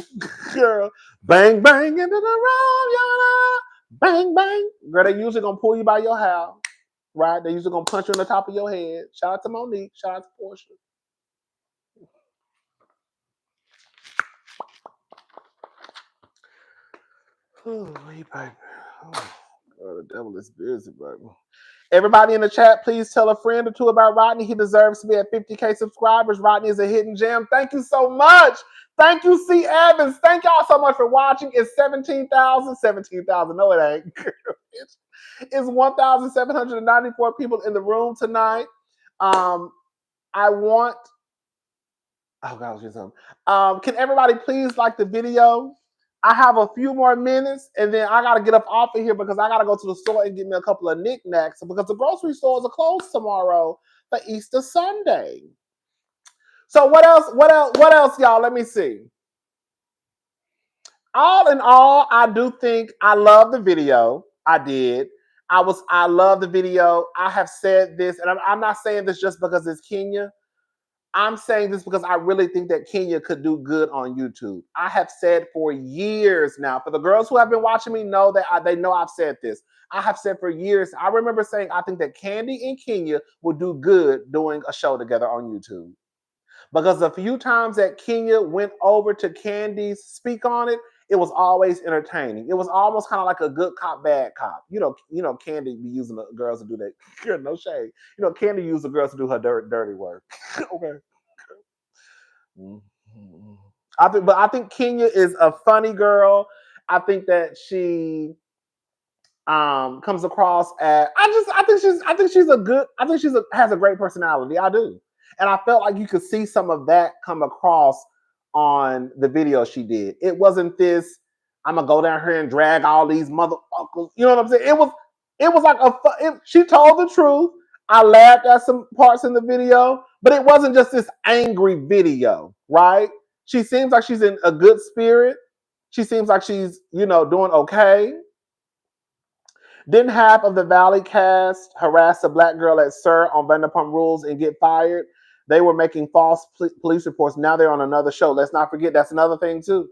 girl, bang bang into the room, y'all, bang bang, girl. They usually gonna pull you by your hair, right? They usually gonna punch you on the top of your head. Shout out to Monique. Shout out to Portia. Oh, baby. Oh, the devil is busy, baby. Everybody in the chat, please tell a friend or two about Rodney. He deserves to be at 50K subscribers. Rodney is a hidden gem. Thank you so much. Thank you, C. Evans. Thank y'all so much for watching. It's 17,000. 17,000. No, it ain't. It's 1,794 people in the room tonight. I want... Oh, God, was something. Can everybody please like the video? I have a few more minutes, and then I got to get up off of here because I got to go to the store and get me a couple of knickknacks because the grocery stores are closed tomorrow for Easter Sunday. So what else? What else, y'all? Let me see. All in all, I do think I love the video. I did. I love the video. I have said this, and I'm not saying this just because it's Kenya. I'm saying this because I really think that Kenya could do good on YouTube. I have said for years now, for the girls who have been watching me know that they know I've said this. I have said for years, I remember saying I think that Candy and Kenya would do good doing a show together on YouTube. Because the few times that Kenya went over to Candy's Speak On It, it was always entertaining. It was almost kind of like a good cop, bad cop. You know, Candy be using the girls to do that. No shade. You know, Candy used the girls to do her dirty work. Okay. Mm-hmm. I think Kenya is a funny girl. I think that she comes across as I think she's has a great personality. I do. And I felt like you could see some of that come across on the video she did. It wasn't this, I'm gonna go down here and drag all these motherfuckers. You know what I'm saying? It was like she told the truth. I laughed at some parts in the video, but it wasn't just this angry video, right? She seems like she's in a good spirit. She seems like she's, doing okay. Didn't half of the Valley cast harass a black girl at SIR on Vanderpump Rules and get fired? They were making false police reports. Now they're on another show. Let's not forget that's another thing too.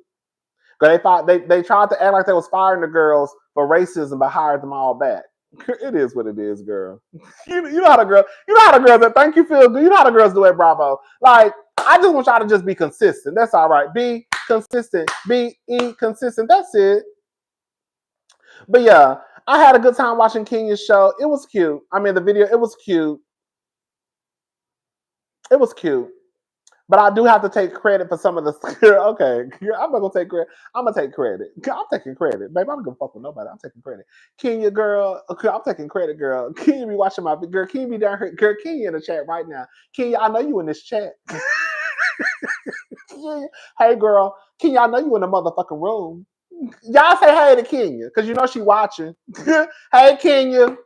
They tried to act like they was firing the girls for racism, but hired them all back. It is what it is, girl. You know how the girls. That thank you feel good. You know how the girls do it. Bravo. Like I just want y'all to just be consistent. That's all right. Be consistent. Be consistent. That's it. But yeah, I had a good time watching Kenya's show. It was cute. I mean, the video, it was cute. It was cute. But I do have to take credit for some of the... Okay, I'm not going to take credit. I'm going to take credit. I'm taking credit. Babe, I don't give a fuck with nobody. I'm taking credit. Kenya, girl. Okay, I'm taking credit, girl. Kenya be watching my... Girl, Kenya be down here. Girl, Kenya in the chat right now. Kenya, I know you in this chat. Hey, girl. Kenya, I know you in the motherfucking room. Y'all say hey to Kenya, because you know she watching. Hey, Kenya.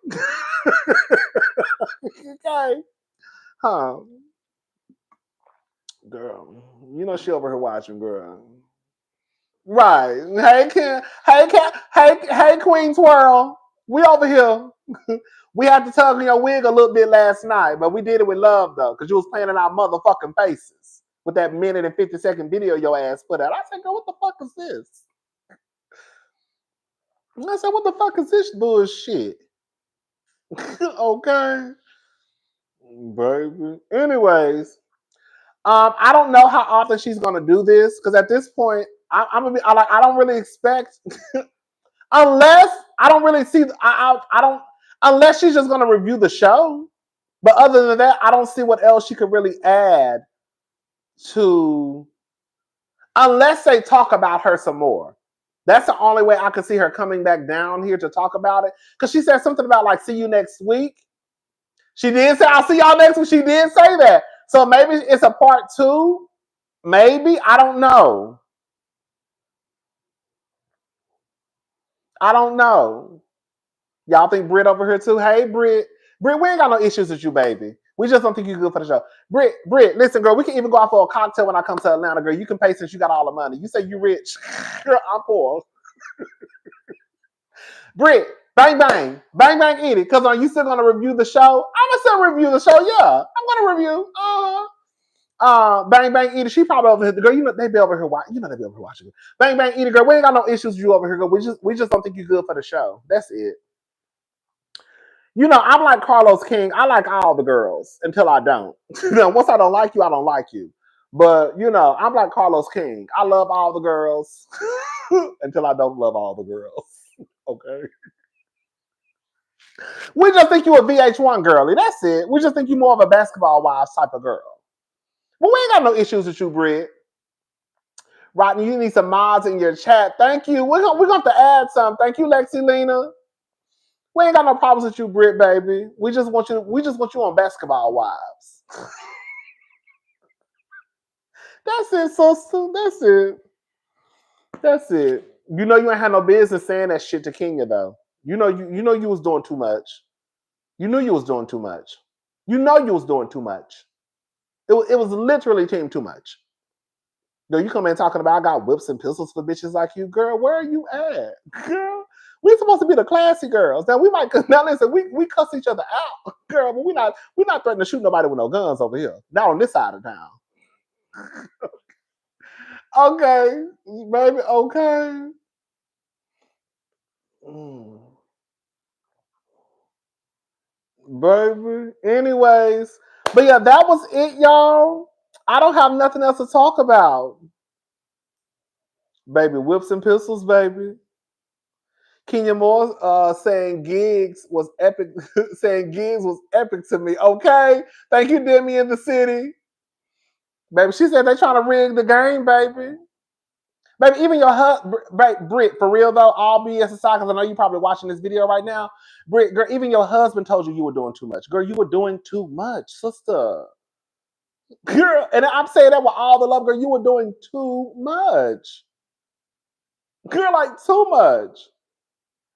Okay. Huh. Girl. You know she over here watching, girl. Right. Hey, Queen Twirl. We over here. We had to tug on your wig a little bit last night, but we did it with love, though, because you was playing in our motherfucking faces with that minute and 50-second video your ass put out. I said, girl, what the fuck is this? I said, what the fuck is this bullshit? Okay. Baby. Anyways, I don't know how often she's gonna do this, because at this point, I don't really expect unless I don't really see I don't unless she's just gonna review the show. But other than that, I don't see what else she could really add to, unless they talk about her some more. That's the only way I could see her coming back down here to talk about it. Because she said something about like, see you next week. She did say, I'll see y'all next week. She did say that. So maybe it's a part 2. Maybe. I don't know. I don't know. Y'all think Britt over here too? Hey, Britt. Britt, we ain't got no issues with you, baby. We just don't think you're good for the show. Britt, listen, girl, we can even go out for a cocktail when I come to Atlanta, girl. You can pay since you got all the money. You say you rich. Girl, I'm poor. Britt, Bang bang, bang bang, eat it. Cause are you still gonna review the show? I'm gonna still review the show. Yeah, I'm gonna review. Bang bang, eat it. She probably over here. Girl, you know they be over here watching. You know they be over here watching. Bang bang, eat it, girl. We ain't got no issues with you over here, girl. We just don't think you're good for the show. That's it. You know, I'm like Carlos King. I like all the girls until I don't. You know, once I don't like you, I don't like you. But you know, I'm like Carlos King. I love all the girls until I don't love all the girls. Okay. We just think you a VH1 girly. That's it. We just think you more of a basketball wives type of girl. But we ain't got no issues with you, Britt. Rodney, you need some mods in your chat. Thank you. We're gonna have to add some. Thank you, Lexi Lena. We ain't got no problems with you, Britt, baby. We just want you on basketball wives. That's it, sister. That's it. That's it. You know you ain't had no business saying that shit to Kenya though. You know you was doing too much. You knew you was doing too much. You know you was doing too much. It was literally team too much. No, you come in talking about I got whips and pistols for bitches like you, girl. Where are you at, girl? We supposed to be the classy girls. Now we might now listen. We cuss each other out, girl, but we not threatening to shoot nobody with no guns over here. Not on this side of town. Okay, baby. Okay. Mm. Baby. Anyways, but yeah, that was it, y'all. I don't have nothing else to talk about. Baby, whips and pistols, baby. Kenya Moore saying gigs was epic, saying gigs was epic to me. Okay. Thank you, Demi in the city. Baby, she said they trying to rig the game, baby. Baby, even your husband, Britt, for real though, all BS aside, because I know you're probably watching this video right now. Britt, girl, even your husband told you were doing too much. Girl, you were doing too much, sister. Girl, and I'm saying that with all the love, girl, you were doing too much. Girl, like too much.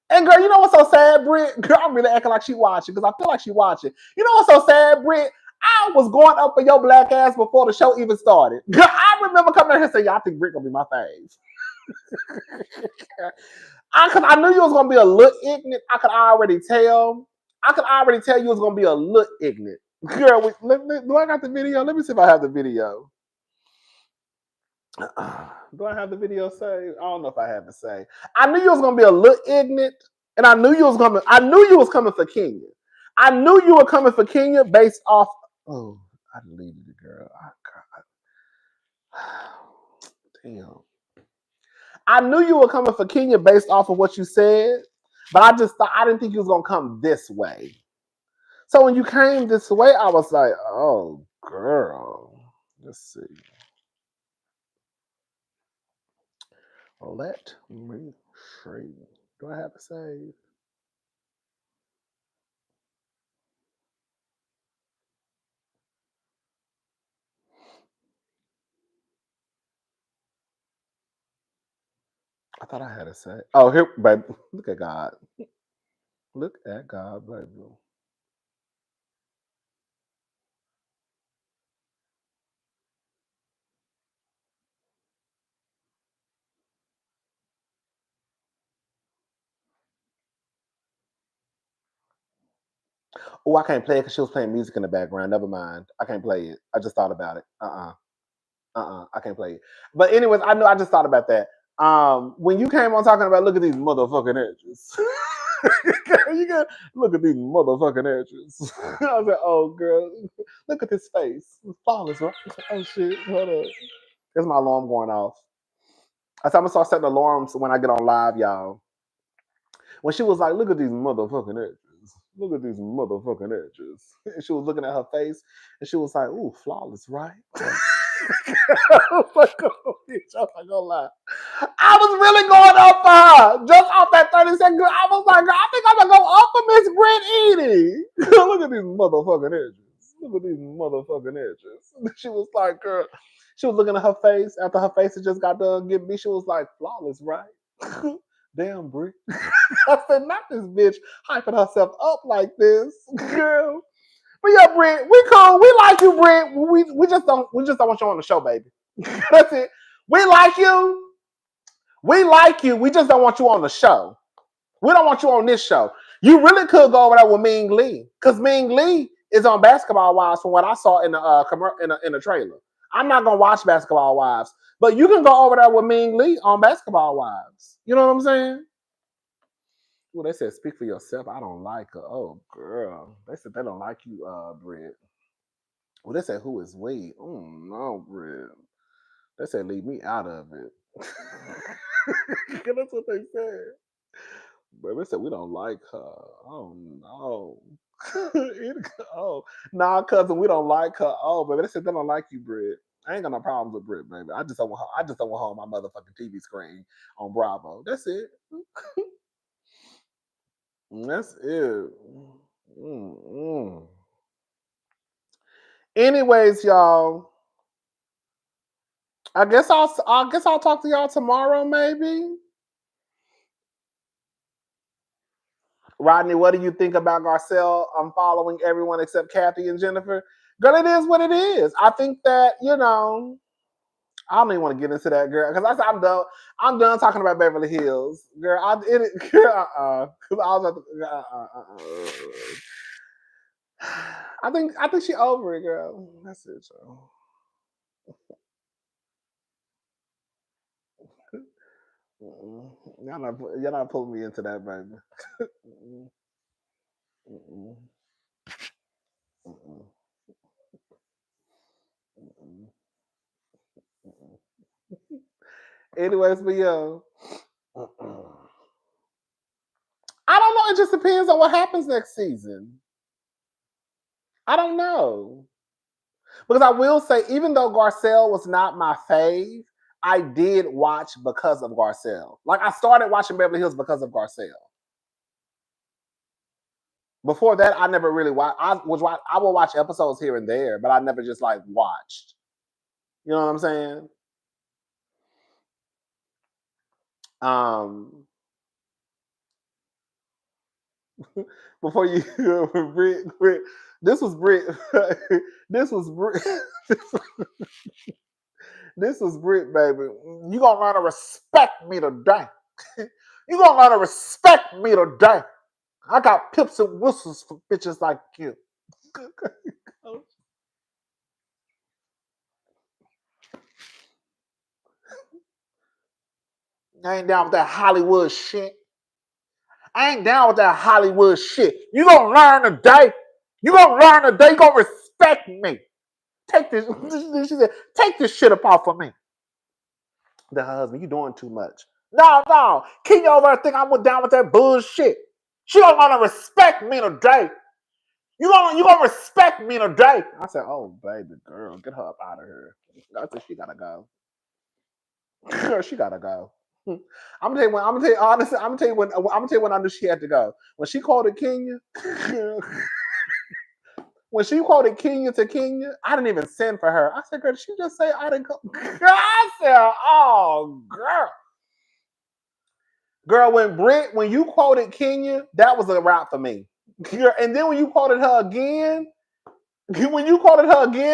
And girl, you know what's so sad, Britt? Girl, I'm really acting like she watching because I feel like she watching. You know what's so sad, Britt? I was going up for your black ass before the show even started. Girl, I remember coming here and saying, "Y'all, I think Britt gonna be my fave." I knew you was gonna be a little ignorant. I could already tell. I could already tell you was gonna be a little ignorant. Girl, do I got the video? Let me see if I have the video. Do I have the video saved? I don't know if I have it saved. I knew you was gonna be a little ignorant, and I knew you was coming for Kenya. I knew you were coming for Kenya based off. Oh, I deleted it, girl. Oh, God. Damn. I knew you were coming for Kenya based off of what you said, but I didn't think you was gonna come this way. So when you came this way, I was like, oh, girl. Let's see. Let me see. Do I have to save? I thought I had to say. Oh, here, baby. Look at God. Look at God, baby. Oh, I can't play it because she was playing music in the background. Never mind. I can't play it. I just thought about it. I can't play it. But anyways, I just thought about that. When you came on talking about look at these motherfucking edges. You got look at these motherfucking edges. I was like, oh girl, look at this face. It's flawless, right? Oh shit, hold up. There's my alarm going off. I said I'm gonna start setting alarms when I get on live, y'all. When she was like, look at these motherfucking edges. Look at these motherfucking edges. And she was looking at her face and she was like, ooh, flawless, right? I was like, oh, bitch, I'm not gonna lie. I was really going up for her. Just off that 30-second. I was like, I think I'm gonna go up for Miss Britt Edie. Look at these motherfucking edges. Look at these motherfucking edges. She was like, girl, she was looking at her face after her face had just got done getting me. She was like, flawless, right? Damn, Britt. I said, not this bitch hyping herself up like this, girl. But yeah, Britt, we cool. We like you, Britt. We just don't want you on the show, baby. That's it. We like you. We like you. We just don't want you on the show. We don't want you on this show. You really could go over there with Ming Lee, because Ming Lee is on Basketball Wives from what I saw in the trailer. I'm not gonna watch Basketball Wives, but you can go over there with Ming Lee on Basketball Wives. You know what I'm saying? Well, they said speak for yourself. I don't like her. Oh, girl. They said they don't like you, Britt. Well, they said who is we? Oh no, Britt. They said leave me out of it. That's what they said. But they said we don't like her. Oh no. Oh, nah, cousin, we don't like her. Oh, baby, they said they don't like you, Britt. I ain't got no problems with Britt, baby. I just don't want her. I just don't want her on my motherfucking TV screen on Bravo. That's it. That's it. Mm-mm. Anyways, y'all. I guess I'll talk to y'all tomorrow, maybe. Rodney, what do you think about Garcelle following everyone except Kathy and Jennifer? Girl, it is what it is. I think that, I don't even want to get into that, girl, because I'm done. I'm done talking about Beverly Hills, girl. Because I was about I think she over it, girl. That's it, y'all. Y'all not pulling me into that, baby. Mm-mm, mm-mm, mm-mm, mm-mm, mm-mm. Anyways, but yo, I don't know. It just depends on what happens next season. I don't know. Because I will say, even though Garcelle was not my fave, I did watch because of Garcelle. Like I started watching Beverly Hills because of Garcelle. Before that, I never really watched. I will watch episodes here and there, but I never just like watched. You know what I'm saying? Um, before you, Brit, this was Brit. This was Brit. This was Brit, baby. You gonna learn to respect me today. You gonna learn to respect me today. I got pips and whistles for bitches like you. I ain't down with that Hollywood shit. I ain't down with that Hollywood shit. You gonna learn today. You gonna learn today. You gonna respect me. Take this. She said, take this shit up off of me. The husband, you doing too much. No. Kenya over there think I went down with that bullshit. She don't wanna respect me today. You gonna respect me today. I said, oh baby girl, get her up out of here. I said she gotta go. Girl, she gotta go. I'm gonna tell you honestly, I'm gonna tell you when I knew she had to go. When she quoted Kenya, when she quoted Kenya to Kenya, I didn't even send for her. I said, girl, did she just say I didn't go? I said, oh girl. Girl, when you quoted Kenya, that was a wrap for me. Girl, and then when you quoted her again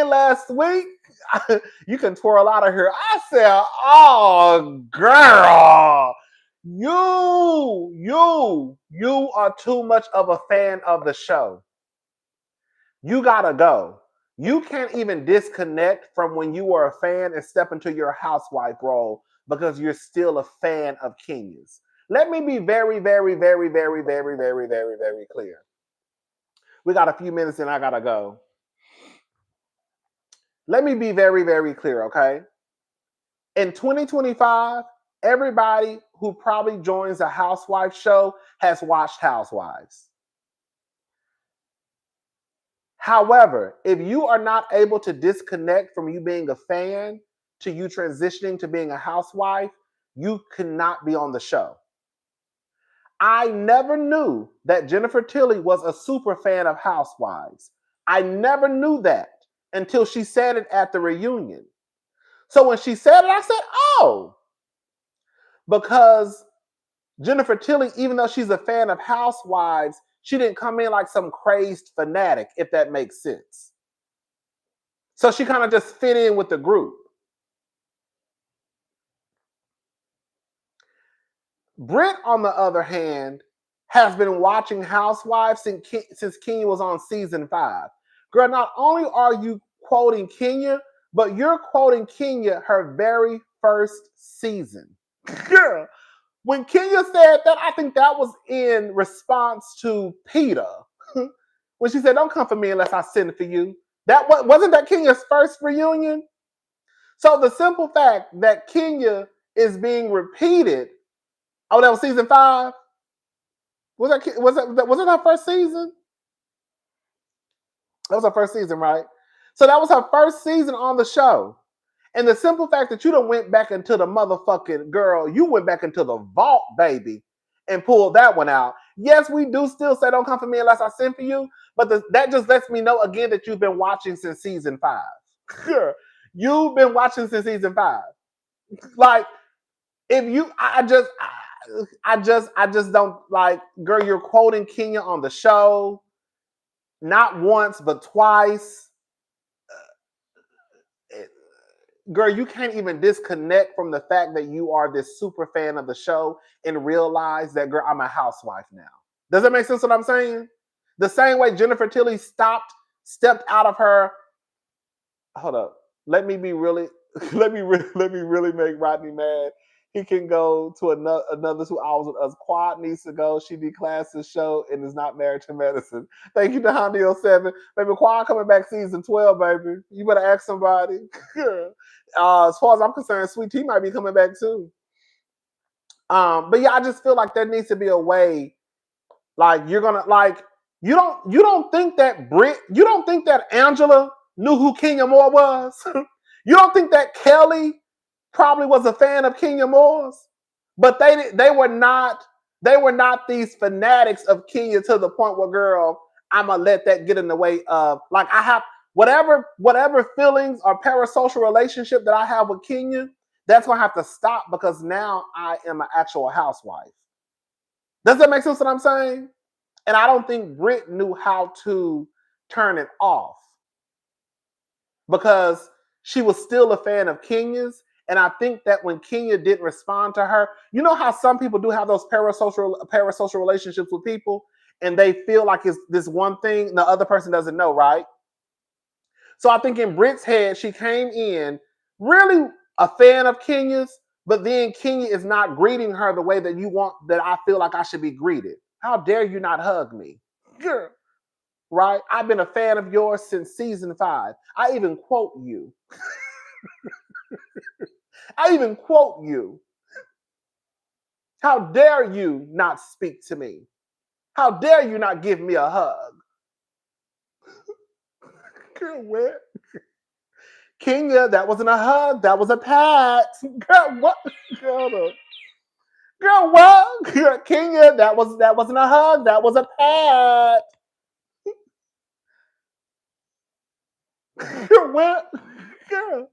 last week, you can twirl out of here. I said, oh girl, you are too much of a fan of the show. You gotta go. You can't even disconnect from when you were a fan and step into your housewife role because you're still a fan of Kenya's. Let me be very, very, very, very, very, very, very, very clear. We got a few minutes and I gotta go. Let me be very, very clear, okay? In 2025, everybody who probably joins a housewife show has watched Housewives. However, if you are not able to disconnect from you being a fan to you transitioning to being a housewife, you cannot be on the show. I never knew that Jennifer Tilly was a super fan of Housewives. I never knew that until she said it at the reunion. So when she said it, I said, oh, because Jennifer Tilly, even though she's a fan of Housewives, she didn't come in like some crazed fanatic, if that makes sense. So she kind of just fit in with the group. Britt, on the other hand, has been watching Housewives since Kenya was on season 5. Girl, not only are you quoting Kenya, but you're quoting Kenya her very first season. Girl, when Kenya said that, I think that was in response to Peter. When she said, "Don't come for me unless I send for you." Wasn't that Kenya's first reunion? So the simple fact that Kenya is being repeated. Oh, that was season 5. Was it her first season? That was her first season, right? So that was her first season on the show. And the simple fact that you done went back into the motherfucking girl, you went back into the vault, baby, and pulled that one out. Yes, we do still say "Don't come for me unless I send for you," but that just lets me know again that you've been watching since season 5. You've been watching since season 5. Like, if you, I just don't like, girl. You're quoting Kenya on the show, not once but twice. Girl, you can't even disconnect from the fact that you are this super fan of the show and realize that, girl, I'm a housewife now. Does that make sense what I'm saying? The same way Jennifer Tilly stepped out of her. Hold up. Let me really make Rodney mad. He can go to another 2 hours with us. Quad needs to go. She declassed the show and is not married to medicine. Thank you to Honda07. Baby, Quad coming back season 12, baby. You better ask somebody. As far as I'm concerned, Sweet Tea might be coming back too. But yeah, I just feel like there needs to be a way. Like, you're gonna, like, you don't think that Britt, you don't think that Angela knew who Kenya Moore was? You don't think that Kelly probably was a fan of Kenya Moore's? But they were not these fanatics of Kenya to the point where, girl, I'm gonna let that get in the way of, like, I have whatever feelings or parasocial relationship that I have with Kenya, that's gonna have to stop because now I am an actual housewife. Does that make sense what I'm saying? And I don't think Britt knew how to turn it off because she was still a fan of Kenya's. And I think that when Kenya didn't respond to her, you know how some people do have those parasocial relationships with people and they feel like it's this one thing the other person doesn't know, right? So I think in Britt's head, she came in really a fan of Kenya's, but then Kenya is not greeting her the way that you want, that I feel like I should be greeted. How dare you not hug me? Girl, right? I've been a fan of yours since season 5. I even quote you. I even quote you. How dare you not speak to me? How dare you not give me a hug? Girl, where? Kenya, that wasn't a hug. That was a pat. Girl, what? Girl, what? Girl, Kenya, that wasn't a hug. That was a pat. Girl, what? Girl.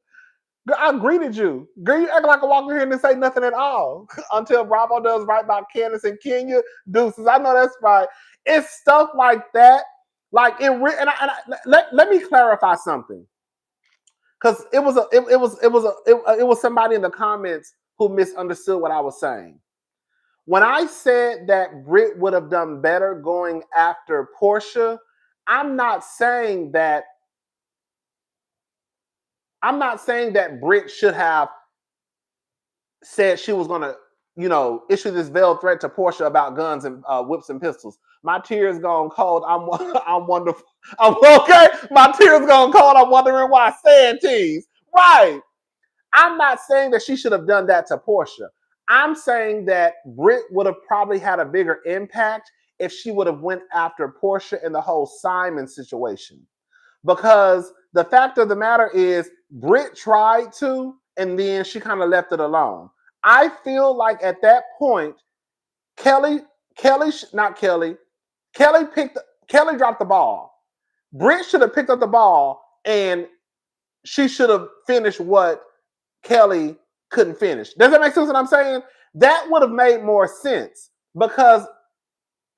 Girl, I greeted you. Girl, you act like I walk in here and didn't say nothing at all. Until Bravo does right by Candace and Kenya. Deuces. I know that's right. It's stuff like that. Like, let me clarify something. Because it was somebody in the comments who misunderstood what I was saying. When I said that Britt would have done better going after Portia, I'm not saying that Britt should have said she was going to, issue this veiled threat to Portia about guns and whips and pistols. My tears gone cold. I'm wonderful. I'm okay. My tears gone cold. I'm wondering why. Saying tease. Right. I'm not saying that she should have done that to Portia. I'm saying that Britt would have probably had a bigger impact if she would have went after Portia in the whole Simon situation. Because the fact of the matter is, Britt tried to, and then she kind of left it alone. I feel like at that point, Kelly dropped the ball. Britt should have picked up the ball, and she should have finished what Kelly couldn't finish. Does that make sense what I'm saying? That would have made more sense because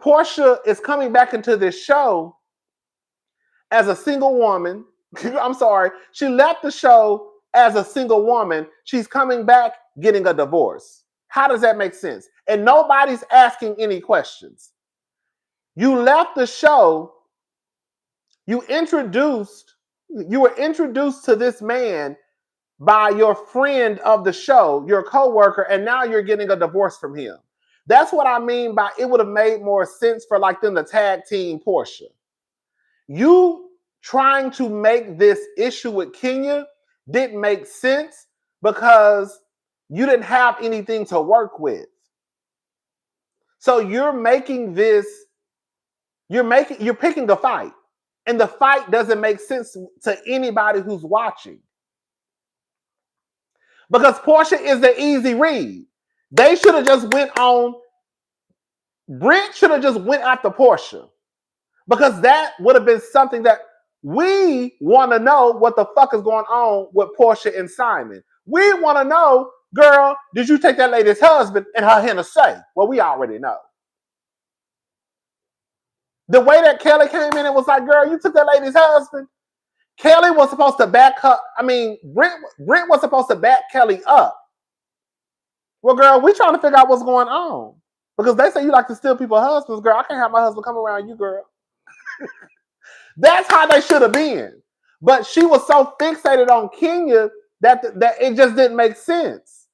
Portia is coming back into this show as a single woman. I'm sorry. She left the show as a single woman. She's coming back getting a divorce. How does that make sense? And nobody's asking any questions. You left the show. You were introduced to this man by your friend of the show, your coworker, and now you're getting a divorce from him. That's what I mean by it would have made more sense for like them to tag team Portia. You trying to make this issue with Kenya didn't make sense because you didn't have anything to work with. So you're picking a fight. And the fight doesn't make sense to anybody who's watching. Because Portia is the easy read. They should have just went on. Britt should have just went after Portia. Because that would have been something that we want to know what the fuck is going on with Portia and Simon. We want to know, girl, did you take that lady's husband and her hen to say? Well, we already know. The way that Kelly came in and was like, girl, you took that lady's husband. Kelly was supposed to back her. I mean, Britt was supposed to back Kelly up. Well, girl, we trying to figure out what's going on. Because they say you like to steal people's husbands, girl. I can't have my husband come around you, girl. That's how they should have been. But she was so fixated on Kenya that it just didn't make sense.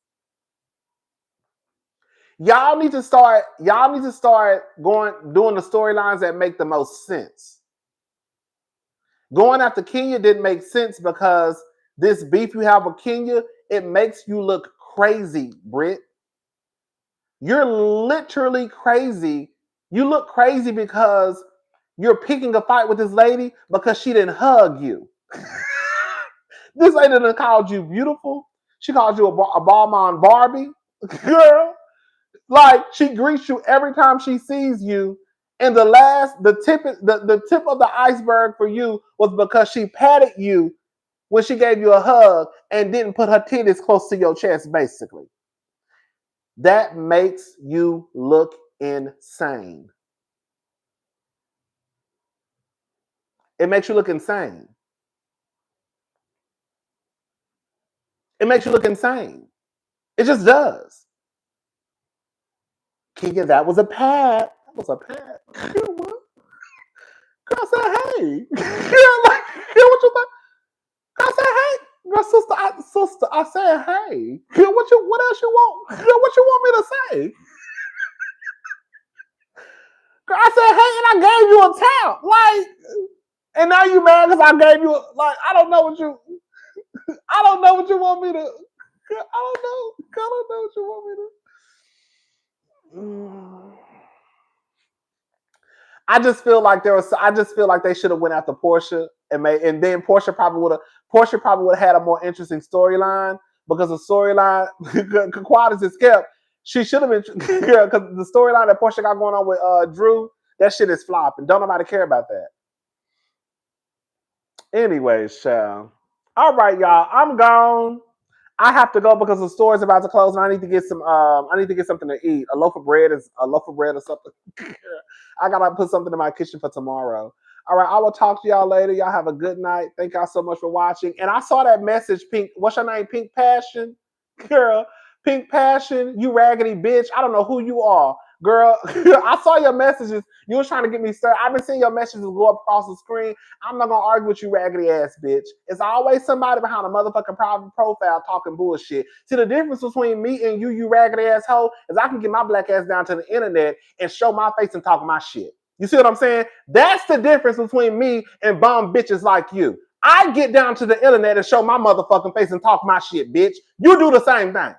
Y'all need to start doing the storylines that make the most sense. Going after Kenya didn't make sense because this beef you have with Kenya, it makes you look crazy, Britt. You're literally crazy. You look crazy because you're picking a fight with this lady because she didn't hug you. This lady done called you beautiful. She called you a Balmain Barbie. Girl, like she greets you every time she sees you. And the tip of the iceberg for you was because she patted you when she gave you a hug and didn't put her titties close to your chest, basically. That makes you look insane. It makes you look insane. It makes you look insane. It just does. Kenya, that was a pat. That was a pat. Girl said, hey. Girl, like, what you think? I said, hey. Girl, sister, I said, hey. Girl, what else you want? Girl, what you want me to say? Girl, I said, hey, and I gave you a tap. Like, and now you mad because I gave you, I don't know what you want me to, I don't know what you want me to. I just feel like they should have went after Portia and then Portia probably would have had a more interesting storyline because the storyline quiet as it's kept. She should have been because the storyline that Portia got going on with Drew, that shit is flopping. Don't nobody care about that. Anyways, child. All right, y'all. I'm gone. I have to go because the store is about to close, and I need to get something to eat. A loaf of bread or something. I gotta put something in my kitchen for tomorrow. All right, I will talk to y'all later. Y'all have a good night. Thank y'all so much for watching. And I saw that message, Pink. What's your name? Pink Passion, girl. Pink Passion. You raggedy bitch. I don't know who you are. Girl, I saw your messages. You was trying to get me started. I've been seeing your messages go up across the screen. I'm not going to argue with you, raggedy ass bitch. It's always somebody behind a motherfucking private profile talking bullshit. See, the difference between me and you raggedy asshole, is I can get my black ass down to the internet and show my face and talk my shit. You see what I'm saying? That's the difference between me and bum bitches like you. I get down to the internet and show my motherfucking face and talk my shit, bitch. You do the same thing.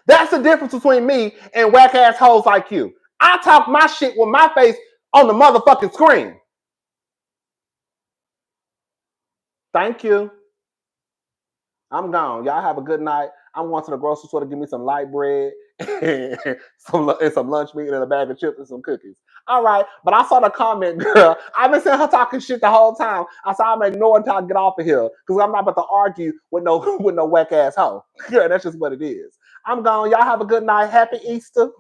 That's the difference between me and whack assholes like you. I talk my shit with my face on the motherfucking screen. Thank you. I'm gone. Y'all have a good night. I'm going to the grocery store to give me some light bread and some lunch meat and a bag of chips and some cookies. All right. But I saw the comment, girl. I've been seeing her talking shit the whole time. I said I'm ignoring until I get off of here because I'm not about to argue with no whack ass hoe. Girl, that's just what it is. I'm gone. Y'all have a good night. Happy Easter.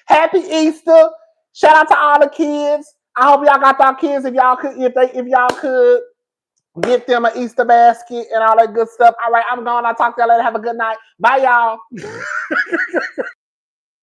Happy Easter. Shout out to all the kids. I hope y'all got y'all kids if y'all could get them an Easter basket and all that good stuff. All right, I'm gone. I'll talk to y'all later. Have a good night. Bye, y'all.